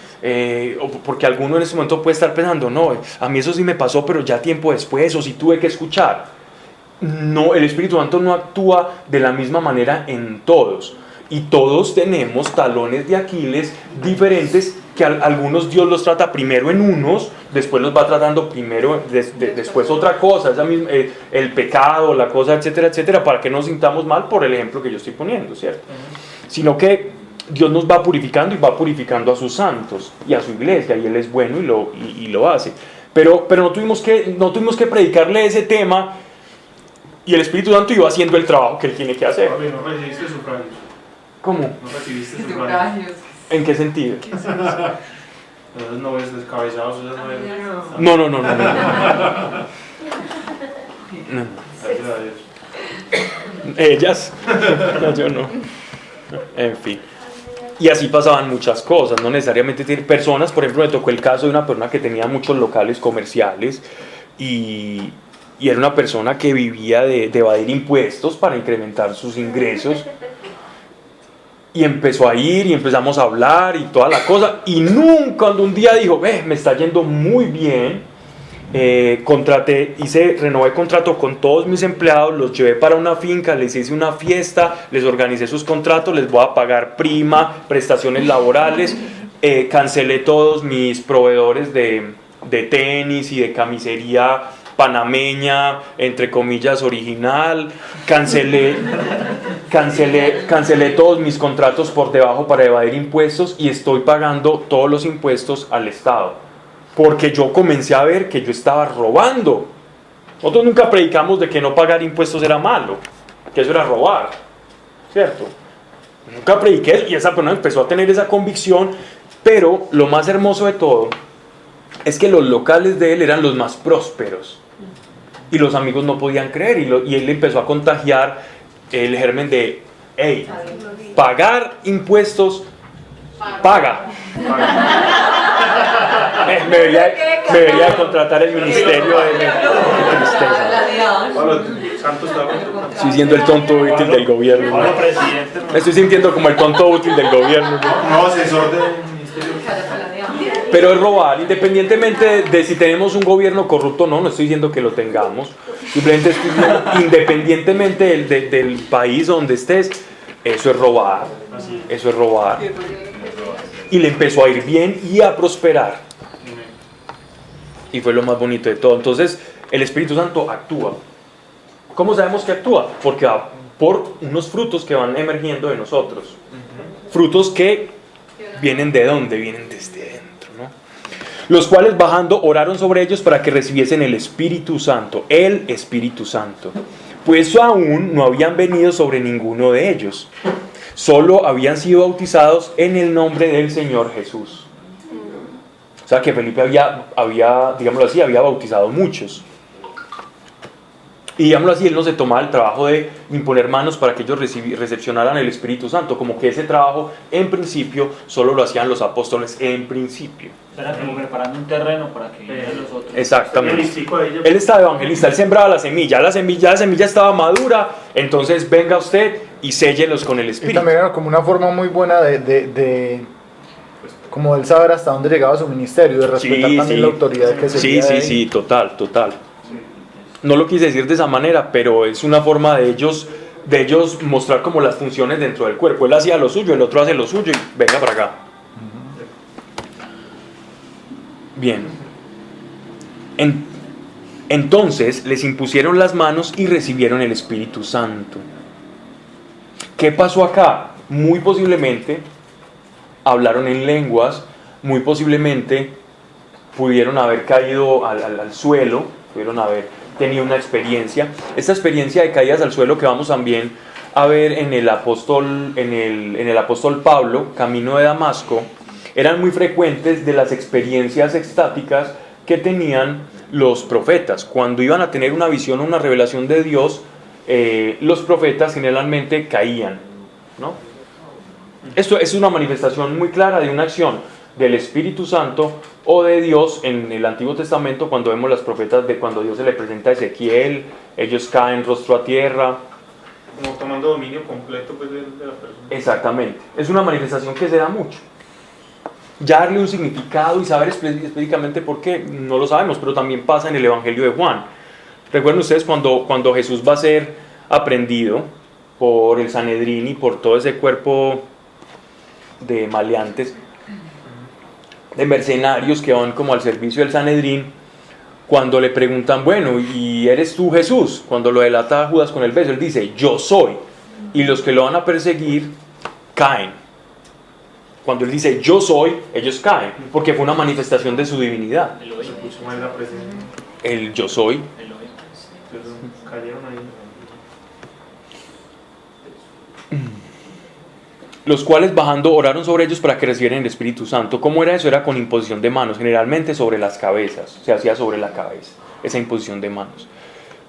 Speaker 1: porque alguno en ese momento puede estar pensando, no, a mí eso sí me pasó, pero ya tiempo después, o sí tuve que escuchar. No, el Espíritu Santo no actúa de la misma manera en todos. Y todos tenemos talones de Aquiles diferentes, que algunos Dios los trata primero en unos, después los va tratando primero, después otra cosa, el pecado, la cosa, etcétera, etcétera, para que no nos sintamos mal por el ejemplo que yo estoy poniendo, ¿cierto? Sino que Dios nos va purificando y va purificando a sus santos y a su iglesia, y Él es bueno y lo hace. Pero no tuvimos que predicarle ese tema, y el Espíritu Santo iba haciendo el trabajo que Él tiene que hacer.
Speaker 4: No recibiste sufragios.
Speaker 1: ¿Cómo?
Speaker 4: No recibiste sufragios.
Speaker 1: ¿En qué sentido?
Speaker 4: Esas novias descabezados, esas novias.
Speaker 1: No.
Speaker 4: No. Gracias a Dios.
Speaker 1: Ellas. No, yo no. En fin. Y así pasaban muchas cosas, no necesariamente personas. Por ejemplo, me tocó el caso de una persona que tenía muchos locales comerciales y era una persona que vivía de evadir impuestos para incrementar sus ingresos. Y empezó a ir y empezamos a hablar y toda la cosa. Y nunca, cuando un día dijo, me está yendo muy bien, renové contrato con todos mis empleados, los llevé para una finca, les hice una fiesta, les organicé sus contratos, les voy a pagar prima, prestaciones laborales, cancelé todos mis proveedores de tenis y de camisería panameña, entre comillas, original, cancelé todos mis contratos por debajo para evadir impuestos y estoy pagando todos los impuestos al Estado, porque yo comencé a ver que yo estaba robando. Nosotros nunca predicamos de que no pagar impuestos era malo, que eso era robar, ¿cierto? Nunca prediqué, y esa persona empezó a tener esa convicción, pero lo más hermoso de todo es que los locales de él eran los más prósperos y los amigos no podían creer, y él empezó a contagiar el germen de, hey, pagar impuestos, paga. Me debería contratar el ministerio de tristeza. Estoy siendo el tonto útil del gobierno. Me estoy sintiendo como el tonto útil del gobierno.
Speaker 4: No, asesor del ministerio.
Speaker 1: Pero es robar, independientemente de si tenemos un gobierno corrupto o no estoy diciendo que lo tengamos, simplemente estoy diciendo, independientemente del país donde estés, eso es robar, eso es robar. Y le empezó a ir bien y a prosperar. Y fue lo más bonito de todo. Entonces, el Espíritu Santo actúa. ¿Cómo sabemos que actúa? Porque va por unos frutos que van emergiendo de nosotros. Frutos que vienen ¿de dónde? Vienen desde dentro, ¿no? Los cuales bajando oraron sobre ellos para que recibiesen el Espíritu Santo, el Espíritu Santo. Pues aún no habían venido sobre ninguno de ellos, solo habían sido bautizados en el nombre del Señor Jesús. O sea que Felipe había digámoslo así, había bautizado muchos. Y digámoslo así, él no se tomaba el trabajo de imponer manos para que ellos recepcionaran el Espíritu Santo, como que ese trabajo en principio solo lo hacían los apóstoles en principio.
Speaker 14: Era como preparando un terreno para que vinieran los otros.
Speaker 1: Exactamente. Él estaba evangelista, él sembraba la semilla estaba madura, entonces venga usted y séllelos con el Espíritu.
Speaker 2: Y también era como una forma muy buena de como él saber hasta dónde llegaba su ministerio, de respetar también la autoridad que se tenía.
Speaker 1: Sí, total. No lo quise decir de esa manera, pero es una forma de ellos mostrar como las funciones dentro del cuerpo. Él hacía lo suyo, el otro hace lo suyo y venga para acá. Bien. Entonces les impusieron las manos y recibieron el Espíritu Santo. ¿Qué pasó acá? Muy posiblemente hablaron en lenguas, muy posiblemente pudieron haber caído al suelo, pudieron haber tenido una experiencia. Esta experiencia de caídas al suelo que vamos también a ver en el apóstol Pablo, camino de Damasco, eran muy frecuentes de las experiencias extáticas que tenían los profetas. Cuando iban a tener una visión o una revelación de Dios, los profetas generalmente caían, ¿no? Esto es una manifestación muy clara de una acción del Espíritu Santo o de Dios en el Antiguo Testamento. Cuando vemos las profetas de cuando Dios se le presenta a Ezequiel, ellos caen rostro a tierra,
Speaker 4: como tomando dominio completo pues, de la persona.
Speaker 1: Exactamente, es una manifestación que se da mucho. Ya darle un significado y saber específicamente por qué, no lo sabemos, pero también pasa en el Evangelio de Juan. Recuerden ustedes cuando Jesús va a ser aprehendido por el Sanedrín y por todo ese cuerpo de maleantes, de mercenarios que van como al servicio del Sanedrín, cuando le preguntan, bueno, ¿y eres tú Jesús? Cuando lo delata Judas con el beso, él dice, yo soy. Y los que lo van a perseguir caen. Cuando él dice, yo soy, ellos caen, porque fue una manifestación de su divinidad. El yo soy.
Speaker 4: Cayeron ahí.
Speaker 1: Los cuales bajando oraron sobre ellos para que recibieran el Espíritu Santo. ¿Cómo era eso? Era con imposición de manos, generalmente sobre las cabezas, se hacía sobre la cabeza, esa imposición de manos.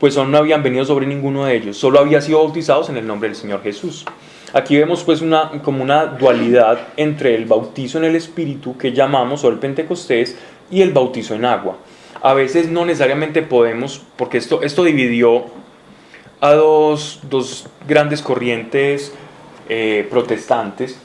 Speaker 1: Pues aún no habían venido sobre ninguno de ellos, solo habían sido bautizados en el nombre del Señor Jesús. Aquí vemos pues como una dualidad entre el bautizo en el Espíritu, que llamamos, o el Pentecostés, y el bautizo en agua. A veces no necesariamente podemos, porque esto dividió a dos grandes corrientes protestantes,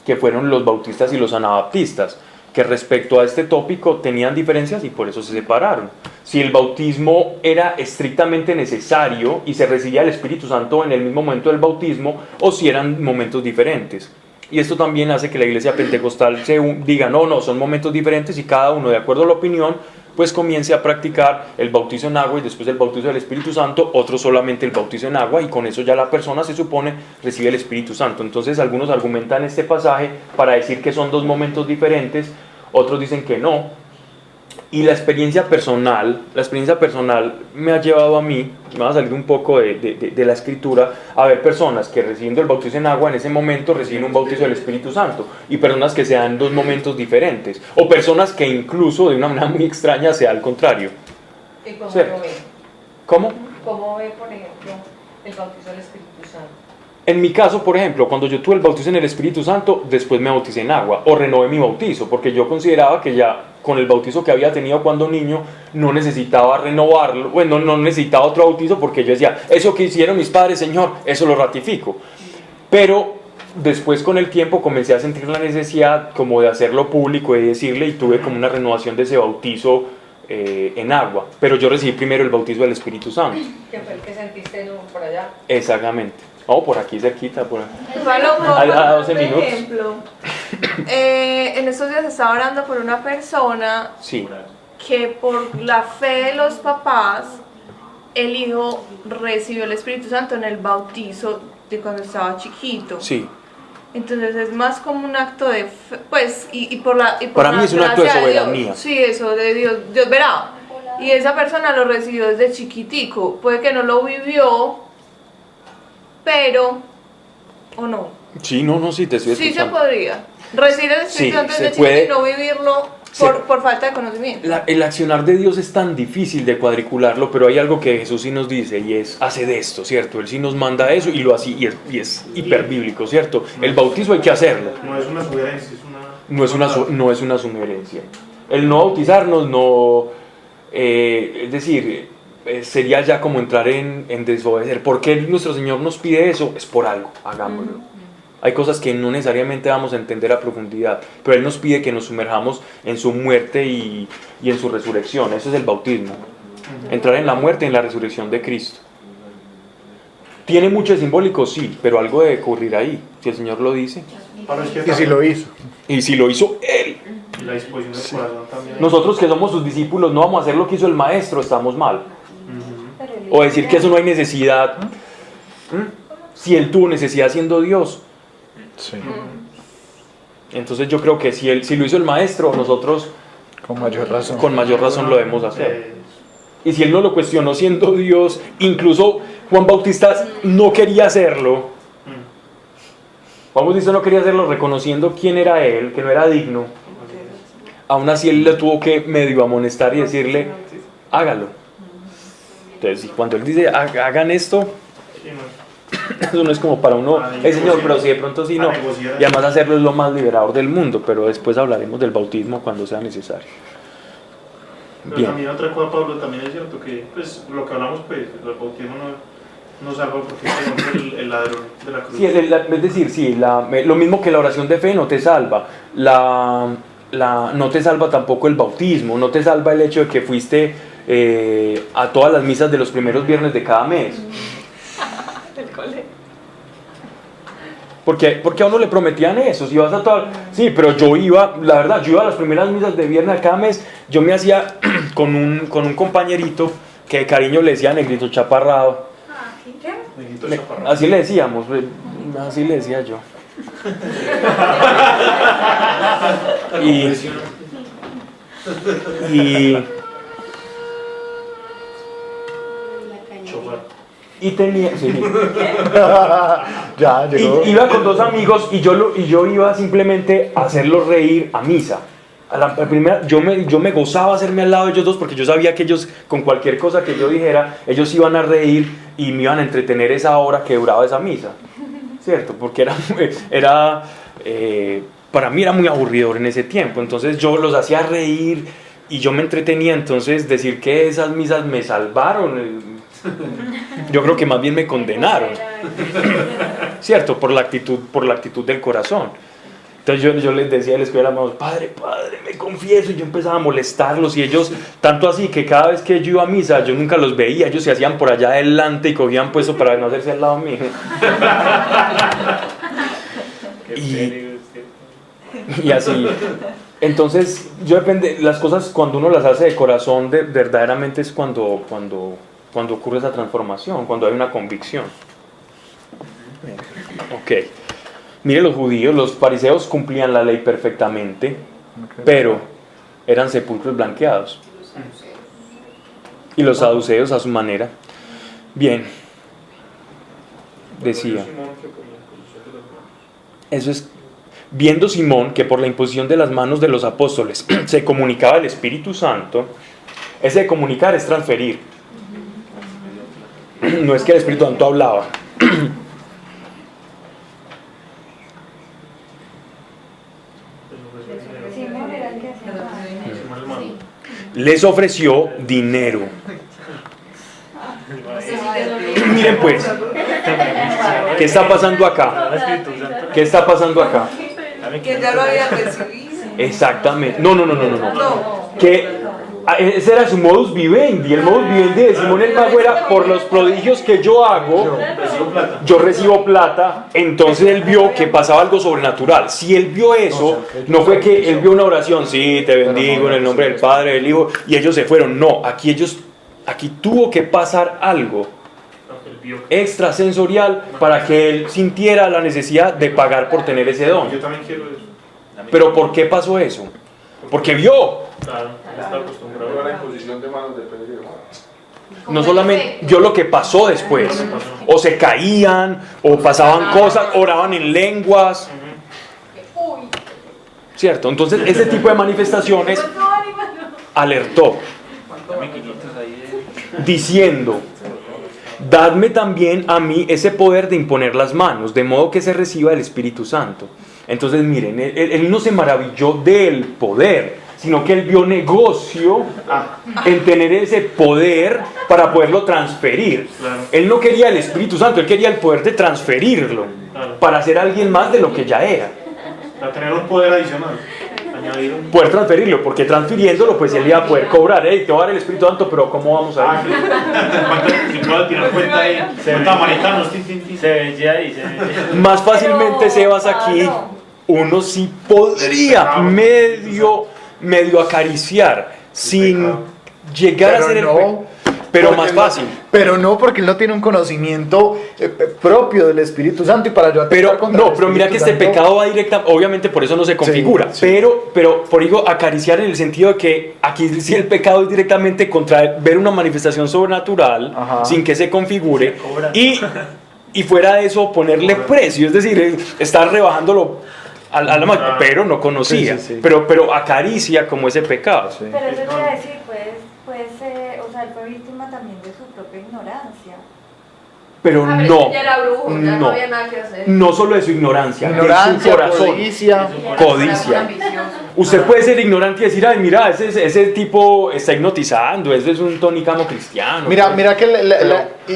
Speaker 1: que fueron los bautistas y los anabaptistas, que respecto a este tópico tenían diferencias y por eso se separaron. Si el bautismo era estrictamente necesario y se recibía el Espíritu Santo en el mismo momento del bautismo, o si eran momentos diferentes. Y esto también hace que la iglesia pentecostal diga, no, son momentos diferentes, y cada uno, de acuerdo a la opinión, pues comience a practicar el bautizo en agua y después el bautizo del Espíritu Santo, otro solamente el bautizo en agua, y con eso ya la persona, se supone, recibe el Espíritu Santo. Entonces algunos argumentan este pasaje para decir que son dos momentos diferentes, otros dicen que no. Y la experiencia personal me ha llevado a mí, me va a salir un poco de la escritura, a ver personas que recibiendo el bautizo en agua en ese momento reciben un bautizo del Espíritu Santo, y personas que se dan dos momentos diferentes, o personas que incluso de una manera muy extraña se da al contrario.
Speaker 11: ¿Y cómo
Speaker 1: ¿Sí?
Speaker 11: lo ve?
Speaker 1: ¿Cómo?
Speaker 11: ¿Cómo ve, por ejemplo, el bautizo del Espíritu Santo?
Speaker 1: En mi caso, por ejemplo, cuando yo tuve el bautizo en el Espíritu Santo, después me bauticé en agua, o renové mi bautizo, porque yo consideraba que ya con el bautizo que había tenido cuando niño, no necesitaba renovarlo, bueno, no necesitaba otro bautizo, porque yo decía, eso que hicieron mis padres, Señor, eso lo ratifico. Pero después, con el tiempo, comencé a sentir la necesidad como de hacerlo público y decirle, y tuve como una renovación de ese bautizo en agua, pero yo recibí primero el bautizo del Espíritu Santo.
Speaker 11: ¿Qué fue el que sentiste por allá?
Speaker 1: Exactamente. Oh, por aquí cerquita, por aquí.
Speaker 5: A
Speaker 1: 12 minutos.
Speaker 5: ejemplo, en estos días estaba orando por una persona
Speaker 1: Sí.
Speaker 5: que por la fe de los papás, el hijo recibió el Espíritu Santo en el bautizo de cuando estaba chiquito.
Speaker 1: Sí.
Speaker 5: Entonces es más como un acto de fe, pues, y por
Speaker 1: Para mí es un acto de
Speaker 5: gracia
Speaker 1: soberanía.
Speaker 5: Dios. Sí, eso de Dios verá. Y esa persona lo recibió desde chiquitico. Puede que no lo vivió, pero, ¿o no?
Speaker 1: Sí, no, sí, te estoy
Speaker 5: Sí se
Speaker 1: escuchando.
Speaker 5: podría recibir el Espíritu Santo
Speaker 1: se
Speaker 5: desde chiquito
Speaker 1: puede.
Speaker 5: y no vivirlo por falta de conocimiento.
Speaker 1: El accionar de Dios es tan difícil de cuadricularlo, pero hay algo que Jesús sí nos dice, y es, hace de esto, ¿cierto? Él sí nos manda eso y lo hace, y es hiperbíblico, ¿cierto? El bautizo hay que hacerlo.
Speaker 4: No es una sugerencia, es una...
Speaker 1: No es una sugerencia. El no bautizarnos no... es decir, sería ya como entrar en desobedecer. ¿Por qué nuestro Señor nos pide eso? Es por algo, hagámoslo. Hay cosas que no necesariamente vamos a entender a profundidad, pero Él nos pide que nos sumerjamos en su muerte y en su resurrección. Eso es el bautismo. Entrar en la muerte y en la resurrección de Cristo. ¿Tiene mucho de simbólico? Sí, pero algo debe ocurrir ahí, si el Señor lo dice.
Speaker 2: Y si lo hizo.
Speaker 1: Y si lo hizo Él.
Speaker 4: Y la disposición del corazón también.
Speaker 1: Nosotros que somos sus discípulos no vamos a hacer lo que hizo el Maestro, estamos mal. O decir que eso no hay necesidad. Si Él tuvo necesidad siendo Dios.
Speaker 2: Sí.
Speaker 1: Entonces yo creo que si lo hizo el Maestro, nosotros
Speaker 2: con mayor
Speaker 1: razón lo debemos hacer. Y si Él no lo cuestionó siendo Dios, incluso Juan Bautista no quería hacerlo, Juan Bautista no quería hacerlo reconociendo quién era él, que no era digno. Aún así él le tuvo que medio amonestar y decirle, hágalo. Entonces, cuando él dice, hagan esto, eso no es como para uno, Señor, pero si de pronto sí, no. Y además hacerlo es lo más liberador del mundo, pero después hablaremos del bautismo cuando sea necesario.
Speaker 4: Pero
Speaker 1: Bien.
Speaker 4: también otra cosa, Pablo, también es cierto que pues, lo que hablamos, pues, el bautismo no salva porque es el ladrón de la cruz.
Speaker 1: Sí, es decir, sí, lo mismo que la oración de fe no te salva. No te salva tampoco el bautismo, no te salva el hecho de que fuiste a todas las misas de los primeros viernes de cada mes. Porque a uno le prometían eso, si vas a todas... Sí, pero yo iba a las primeras misas de viernes de cada mes, yo me hacía con un compañerito que de cariño le decía Negrito Chaparrado. Así le decíamos, así le decía yo. Y tenía, sí.
Speaker 2: Ya llegó.
Speaker 1: Iba con dos amigos y yo iba simplemente a hacerlos reír a misa. A la primera, yo me gozaba hacerme al lado de ellos dos porque yo sabía que ellos, con cualquier cosa que yo dijera, ellos iban a reír y me iban a entretener esa hora que duraba esa misa. ¿Cierto? Porque para mí era muy aburridor en ese tiempo. Entonces yo los hacía reír y yo me entretenía. Entonces decir que esas misas me salvaron, yo creo que más bien me condenaron. ¿Cierto? Por la actitud del corazón. Entonces yo les decía, les pedía las manos, padre, me confieso, y yo empezaba a molestarlos, y ellos, tanto así que cada vez que yo iba a misa, yo nunca los veía, ellos se hacían por allá adelante y cogían puesto para no hacerse al lado mío. Y así. Entonces, las cosas cuando uno las hace de corazón, verdaderamente es cuando ocurre esa transformación, cuando hay una convicción. Ok. Mire, los judíos, los fariseos cumplían la ley perfectamente, pero eran sepulcros blanqueados. Y los saduceos a su manera. Bien. Decía. Eso es. Viendo Simón que por la imposición de las manos de los apóstoles se comunicaba el Espíritu Santo, ese de comunicar es transferir. No es que el Espíritu Santo hablaba. Les ofreció dinero. Miren pues, ¿qué está pasando acá? ¿Qué está pasando acá?
Speaker 5: Que ya lo había recibido.
Speaker 1: Exactamente. No. Que ese era su modus vivendi. El modus vivendi de Simón el Mago era: por los prodigios que yo hago, yo recibo plata. Entonces él vio que pasaba algo sobrenatural. Si él vio eso, no fue que él vio una oración, sí, te bendigo en el nombre del Padre, del Hijo, y ellos se fueron. No, aquí tuvo que pasar algo extrasensorial para que él sintiera la necesidad de pagar por tener ese don.
Speaker 4: Yo también quiero eso.
Speaker 1: Pero ¿por qué pasó eso? Porque vio.
Speaker 4: Claro, está acostumbrado
Speaker 6: a la imposición de manos de Pedro y de Juan.
Speaker 1: No solamente vio lo que pasó después, o se caían, o pasaban cosas, oraban en lenguas. ¿Cierto? Entonces ese tipo de manifestaciones alertó, diciendo: dadme también a mí ese poder de imponer las manos, de modo que se reciba el Espíritu Santo. Entonces miren, él no se maravilló del poder, sino que él vio negocio en tener ese poder para poderlo transferir.
Speaker 4: Claro.
Speaker 1: Él no quería el Espíritu Santo, él quería el poder de transferirlo, para ser alguien más de lo que ya era.
Speaker 4: Para tener un poder adicional.
Speaker 1: Poder transferirlo, porque transfiriéndolo pues él iba a poder cobrar. Hey, te voy a dar el Espíritu Santo, pero ¿cómo vamos a ir?
Speaker 4: Si puedo tirar cuenta ahí, cuenta americanos,
Speaker 14: se veía ahí.
Speaker 1: Más fácilmente, Sebas, aquí uno sí podría medio acariciar sin llegar a ser pero más fácil.
Speaker 2: Pero no, porque él no tiene un conocimiento propio del Espíritu Santo, y para yo
Speaker 1: pero mira que este pecado va directa, obviamente por eso no se configura, sí. Pero por digo acariciar en el sentido de que aquí sí el pecado es directamente contra ver una manifestación sobrenatural, sin que se configure, y fuera de eso ponerle precio, es decir, estar rebajándolo a la máquina, pero no conocía,
Speaker 2: Sí.
Speaker 1: Pero acaricia como ese pecado.
Speaker 3: Pero eso quiere decir, o sea, él fue víctima también de su propia ignorancia.
Speaker 1: Pero no,
Speaker 5: Ya era brujo, ya no
Speaker 1: no,
Speaker 5: había nada que hacer.
Speaker 1: no solo de su ignorancia, de su
Speaker 2: Ignorancia,
Speaker 1: corazón, codicia. Usted puede ser ignorante y decir, ay, mira, ese tipo está hipnotizando, ese es un tonicamo cristiano.
Speaker 2: Mira que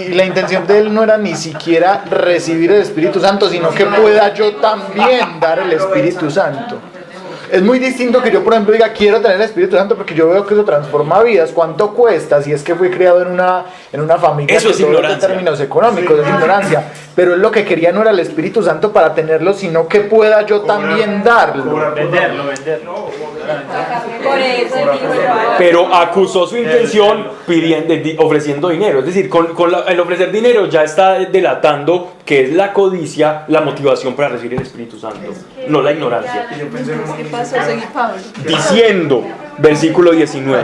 Speaker 2: la intención de él no era ni siquiera recibir el Espíritu Santo, sino que pueda yo también dar el Espíritu Santo. Es muy distinto que yo, por ejemplo, diga quiero tener el Espíritu Santo porque yo veo que eso transforma vidas. ¿Cuánto cuesta? Si es que fui criado en una familia
Speaker 1: Eso es ignorancia.
Speaker 2: en términos económicos, es ignorancia. Pero él lo que quería no era el Espíritu Santo para tenerlo, sino que pueda yo también darlo.
Speaker 14: Venderlo.
Speaker 3: Por eso él dijo,
Speaker 1: Pero acusó su intención ofreciendo dinero. Es decir, con el ofrecer dinero ya está delatando que es la codicia la motivación para recibir el Espíritu Santo, no la ignorancia.
Speaker 5: ¿Qué pasó? Seguí Pablo.
Speaker 1: Diciendo, versículo 19,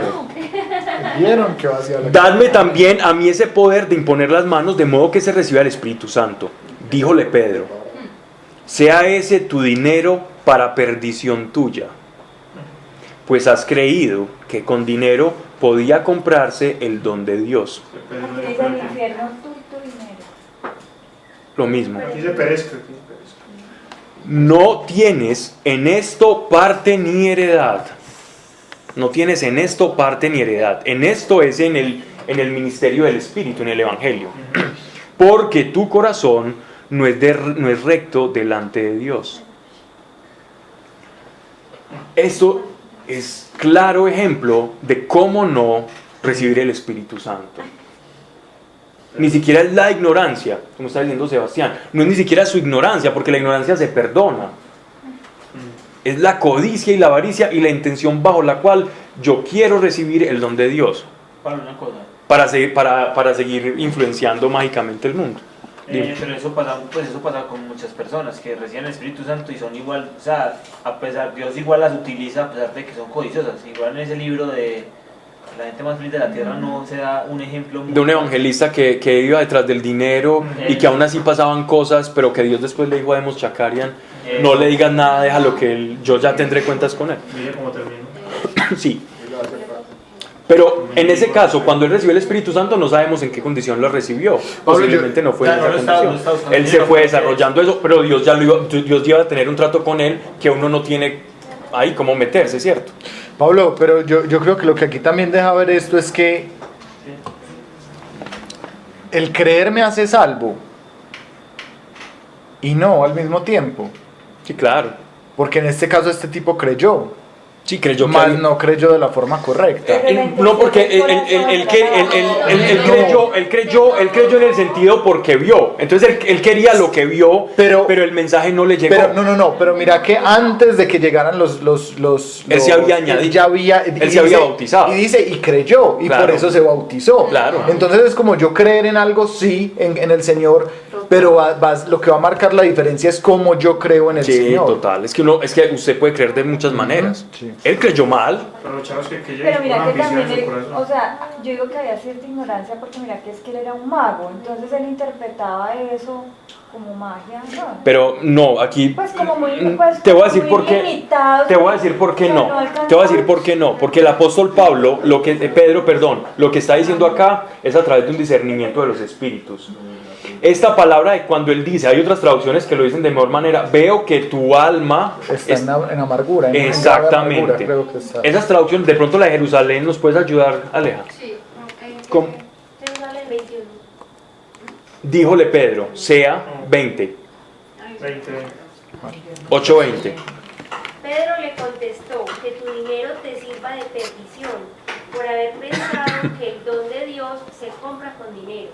Speaker 2: ¿Vieron que vacía la
Speaker 1: dadme también a mí ese poder de imponer las manos de modo que se reciba el Espíritu Santo. Díjole Pedro, sea ese tu dinero para perdición tuya, pues has creído que con dinero podía comprarse el don de Dios.
Speaker 3: aquí dice el infierno, tu dinero.
Speaker 1: Lo mismo.
Speaker 6: Aquí se perezca.
Speaker 1: No tienes en esto parte ni heredad. No tienes en esto parte ni heredad. En esto es en el ministerio del Espíritu, en el Evangelio. Porque tu corazón no es recto delante de Dios. Esto es claro ejemplo de cómo no recibir el Espíritu Santo. Ni siquiera es la ignorancia, como está diciendo Sebastián. No es ni siquiera su ignorancia, porque la ignorancia se perdona. Es la codicia y la avaricia y la intención bajo la cual yo quiero recibir el don de Dios.
Speaker 14: Para una cosa.
Speaker 1: Para seguir influenciando mágicamente el mundo.
Speaker 14: Pero eso pasa con muchas personas que reciben el Espíritu Santo y son igual, o sea, a pesar, Dios igual las utiliza a pesar de que son codiciosas. Igual en ese libro de La gente más feliz de la tierra no se da un ejemplo muy
Speaker 1: de un evangelista que iba detrás del dinero y que aún así pasaban cosas, pero que Dios después le dijo a Emos Chakarian, no le digas nada, déjalo que yo ya tendré cuentas con él.
Speaker 4: Mire cómo terminó.
Speaker 1: Sí. Pero en ese caso, cuando él recibió el Espíritu Santo, no sabemos en qué condición lo recibió. Posiblemente no fue en esa condición. Él se fue desarrollando eso, pero Dios ya iba a tener un trato con él que uno no tiene ahí cómo meterse, ¿cierto?
Speaker 2: Pablo, pero yo creo que lo que aquí también deja ver esto es que el creer me hace salvo y no al mismo tiempo.
Speaker 1: Sí, claro.
Speaker 2: Porque en este caso este tipo creyó.
Speaker 1: Sí, creyó
Speaker 2: más no creyó de la forma correcta.
Speaker 1: No, porque él creyó en el sentido porque vio. Entonces él quería lo que vio, pero el mensaje no le llegó.
Speaker 2: Pero mira que antes de que llegaran los
Speaker 1: él se había añadido. Él se había bautizado.
Speaker 2: Y dice, y creyó, y
Speaker 1: claro,
Speaker 2: por eso se bautizó.
Speaker 1: Claro.
Speaker 2: Entonces es como yo creer en algo, sí, en el Señor, pero lo que va a marcar la diferencia es cómo yo creo en el Señor.
Speaker 1: Sí, total. Es que usted puede creer de muchas maneras.
Speaker 2: Sí.
Speaker 1: Él creyó mal.
Speaker 3: Pero mira que también, o sea, yo digo que había cierta ignorancia porque mira que es que él era un mago, entonces él interpretaba eso como magia, ¿no?
Speaker 1: Pero no, aquí
Speaker 3: pues como muy,
Speaker 1: te voy a decir por qué. Te voy a decir por qué no. Te voy a decir por qué no, porque el apóstol Pablo, lo que está diciendo acá es a través de un discernimiento de los espíritus. Esta palabra de cuando él dice, hay otras traducciones que lo dicen de mejor manera, veo que tu alma
Speaker 2: está en amargura.
Speaker 1: Exactamente.
Speaker 2: En amargura, creo que está.
Speaker 1: Esas traducciones, de pronto la de Jerusalén, ¿nos puedes ayudar, Aleja?
Speaker 10: Sí.
Speaker 1: ¿Cómo?
Speaker 10: Jerusalén 21.
Speaker 1: Díjole Pedro, sea 20. 8:20.
Speaker 10: Pedro le contestó que tu dinero te sirva de perdición por haber pensado que el don de Dios se compra con dinero.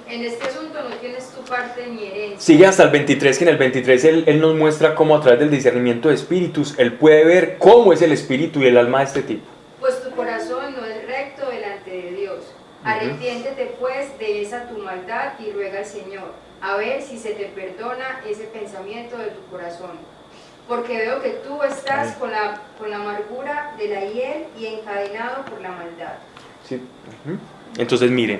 Speaker 8: En este asunto no tienes tu parte ni herencia.
Speaker 1: Sigue hasta el 23, que en el 23 él nos muestra cómo a través del discernimiento de espíritus, él puede ver cómo es el espíritu y el alma de este tipo.
Speaker 8: Pues tu corazón no es recto delante de Dios. Arrepiéntete pues de esa tu maldad y ruega al Señor, a ver si se te perdona ese pensamiento de tu corazón. Porque veo que tú estás con la amargura de la hiel y encadenado por la maldad.
Speaker 1: Sí. Entonces miren,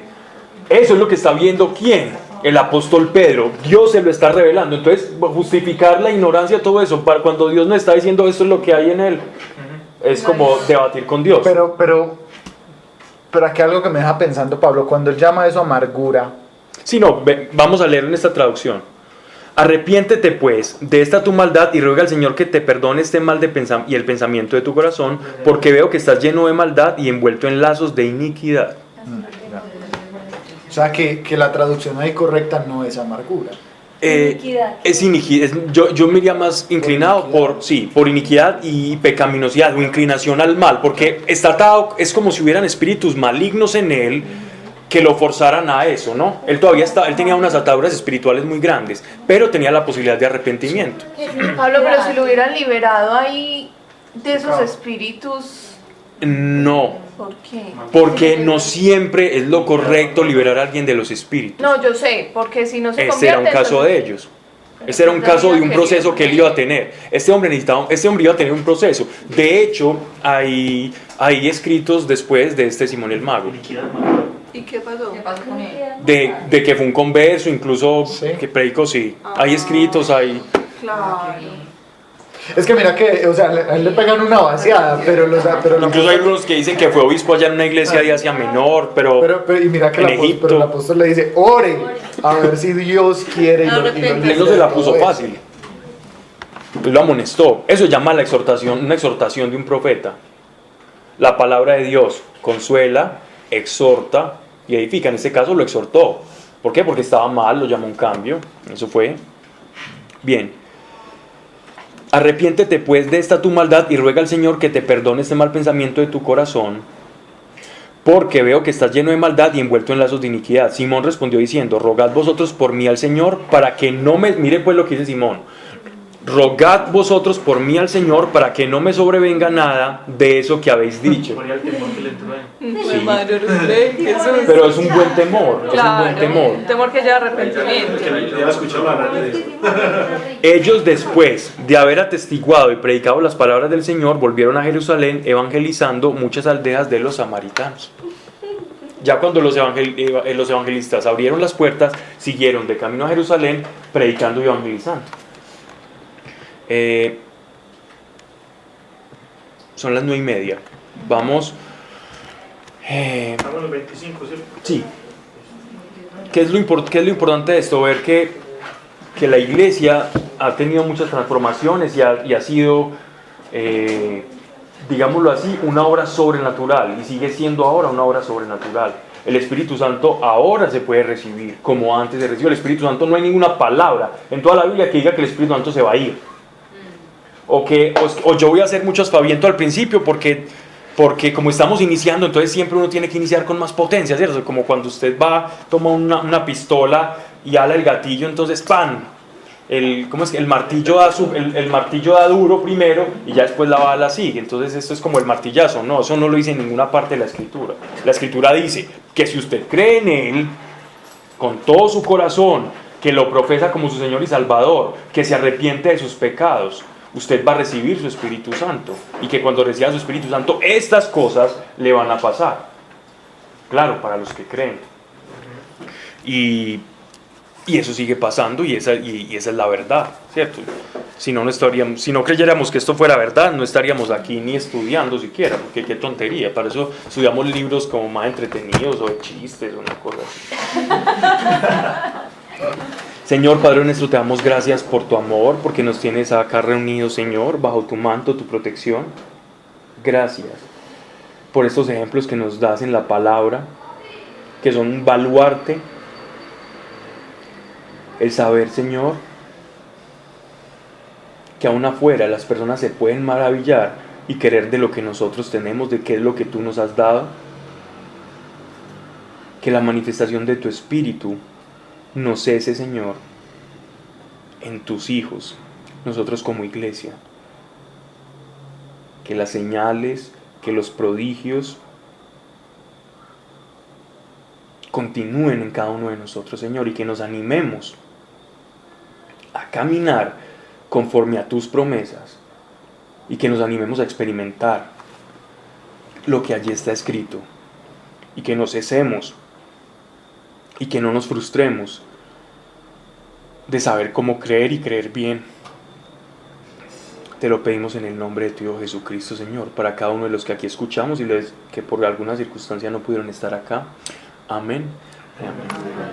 Speaker 1: eso es lo que está viendo ¿quién? el apóstol Pedro, Dios se lo está revelando. Entonces, justificar la ignorancia, todo eso, para cuando Dios nos está diciendo esto es lo que hay en él, es como debatir con Dios.
Speaker 2: Pero aquí algo que me deja pensando, Pablo, cuando él llama eso amargura.
Speaker 1: Sí, no, vamos a leer en esta traducción. Arrepiéntete pues de esta tu maldad y ruega al Señor que te perdone este mal y el pensamiento de tu corazón, porque veo que estás lleno de maldad y envuelto en lazos de iniquidad.
Speaker 2: O sea que la traducción ahí correcta no es amargura.
Speaker 1: Es iniquidad. Yo me iría más inclinado por iniquidad y pecaminosidad o inclinación al mal, porque está atado, es como si hubieran espíritus malignos en él que lo forzaran a eso, ¿no? Él tenía unas ataduras espirituales muy grandes, pero tenía la posibilidad de arrepentimiento.
Speaker 5: Pablo, pero si lo hubieran liberado ahí de esos espíritus...
Speaker 1: No.
Speaker 5: ¿Por qué?
Speaker 1: Porque no siempre es lo correcto liberar a alguien de los espíritus.
Speaker 5: No, yo sé, porque si no se
Speaker 1: Este
Speaker 5: convierte...
Speaker 1: era un caso de ellos. Este era un caso de un proceso que él iba a tener. Este hombre iba a tener un proceso. De hecho, hay escritos después de este Simón el Mago.
Speaker 5: ¿Y qué pasó?
Speaker 8: ¿Qué pasó con él?
Speaker 1: De que fue un converso, incluso que predicó, sí. Hay escritos, hay...
Speaker 5: Claro.
Speaker 2: Es que mira que, o sea, a él le pegan una vaciada, pero
Speaker 1: incluso hay unos que dicen que fue obispo allá en una iglesia de Asia Menor, pero
Speaker 2: y mira que
Speaker 1: en Egipto.
Speaker 2: el apóstol le dice, ore, a ver si Dios quiere.
Speaker 1: Él no se la puso fácil. Él lo amonestó. Eso se llama una exhortación de un profeta. La palabra de Dios consuela, exhorta y edifica. En este caso lo exhortó. ¿Por qué? Porque estaba mal, lo llamó a un cambio. Eso fue. Bien. Arrepiéntete pues de esta tu maldad y ruega al Señor que te perdone este mal pensamiento de tu corazón, porque veo que estás lleno de maldad y envuelto en lazos de iniquidad. Simón respondió diciendo, rogad vosotros por mí al Señor para que no me... Mire pues lo que dice Simón. Rogad vosotros por mí al Señor para que no me sobrevenga nada de eso que habéis dicho. Sí. Pero es un buen temor, es un buen temor.
Speaker 5: Un temor que lleva arrepentimiento.
Speaker 1: Ellos después de haber atestiguado y predicado las palabras del Señor, volvieron a Jerusalén evangelizando muchas aldeas de los samaritanos. Ya cuando los evangelistas abrieron las puertas, siguieron de camino a Jerusalén predicando y evangelizando. Son las 9:30. Vamos.
Speaker 4: Estamos los 25, ¿cierto?
Speaker 1: Sí. ¿Qué es lo importante de esto? Ver que la iglesia ha tenido muchas transformaciones y ha sido, digámoslo así, una obra sobrenatural y sigue siendo ahora una obra sobrenatural. El Espíritu Santo ahora se puede recibir como antes se recibió. El Espíritu Santo, no hay ninguna palabra en toda la Biblia que diga que el Espíritu Santo se va a ir. O yo voy a hacer mucho aspaviento al principio porque como estamos iniciando, entonces siempre uno tiene que iniciar con más potencia, ¿cierto? Como cuando usted toma una pistola y ala el gatillo, entonces ¡pam! El martillo da duro primero y ya después la bala sigue. Entonces esto es como el martillazo. No, eso no lo dice en ninguna parte de la Escritura. La Escritura dice que si usted cree en Él con todo su corazón, que lo profesa como su Señor y Salvador, que se arrepiente de sus pecados, usted va a recibir su Espíritu Santo, y que cuando reciba su Espíritu Santo estas cosas le van a pasar. Claro, para los que creen. Y eso sigue pasando, y esa es la verdad, ¿cierto? Si no creyéramos que esto fuera verdad, no estaríamos aquí ni estudiando siquiera, porque qué tontería. Para eso estudiamos libros como más entretenidos o de chistes o una cosa así. Señor, Padre nuestro, te damos gracias por tu amor, porque nos tienes acá reunidos, Señor, bajo tu manto, tu protección. Gracias por estos ejemplos que nos das en la palabra, que son un baluarte. El saber, Señor, que aún afuera las personas se pueden maravillar y querer de lo que nosotros tenemos, de qué es lo que tú nos has dado. Que la manifestación de tu Espíritu no cese, Señor, en tus hijos, nosotros como iglesia. Que las señales, que los prodigios continúen en cada uno de nosotros, Señor, y que nos animemos a caminar conforme a tus promesas y que nos animemos a experimentar lo que allí está escrito y que no cesemos y que no nos frustremos de saber cómo creer y creer bien. Te lo pedimos en el nombre de tu Hijo Jesucristo, Señor, para cada uno de los que aquí escuchamos y los que por alguna circunstancia no pudieron estar acá. Amén. Amén.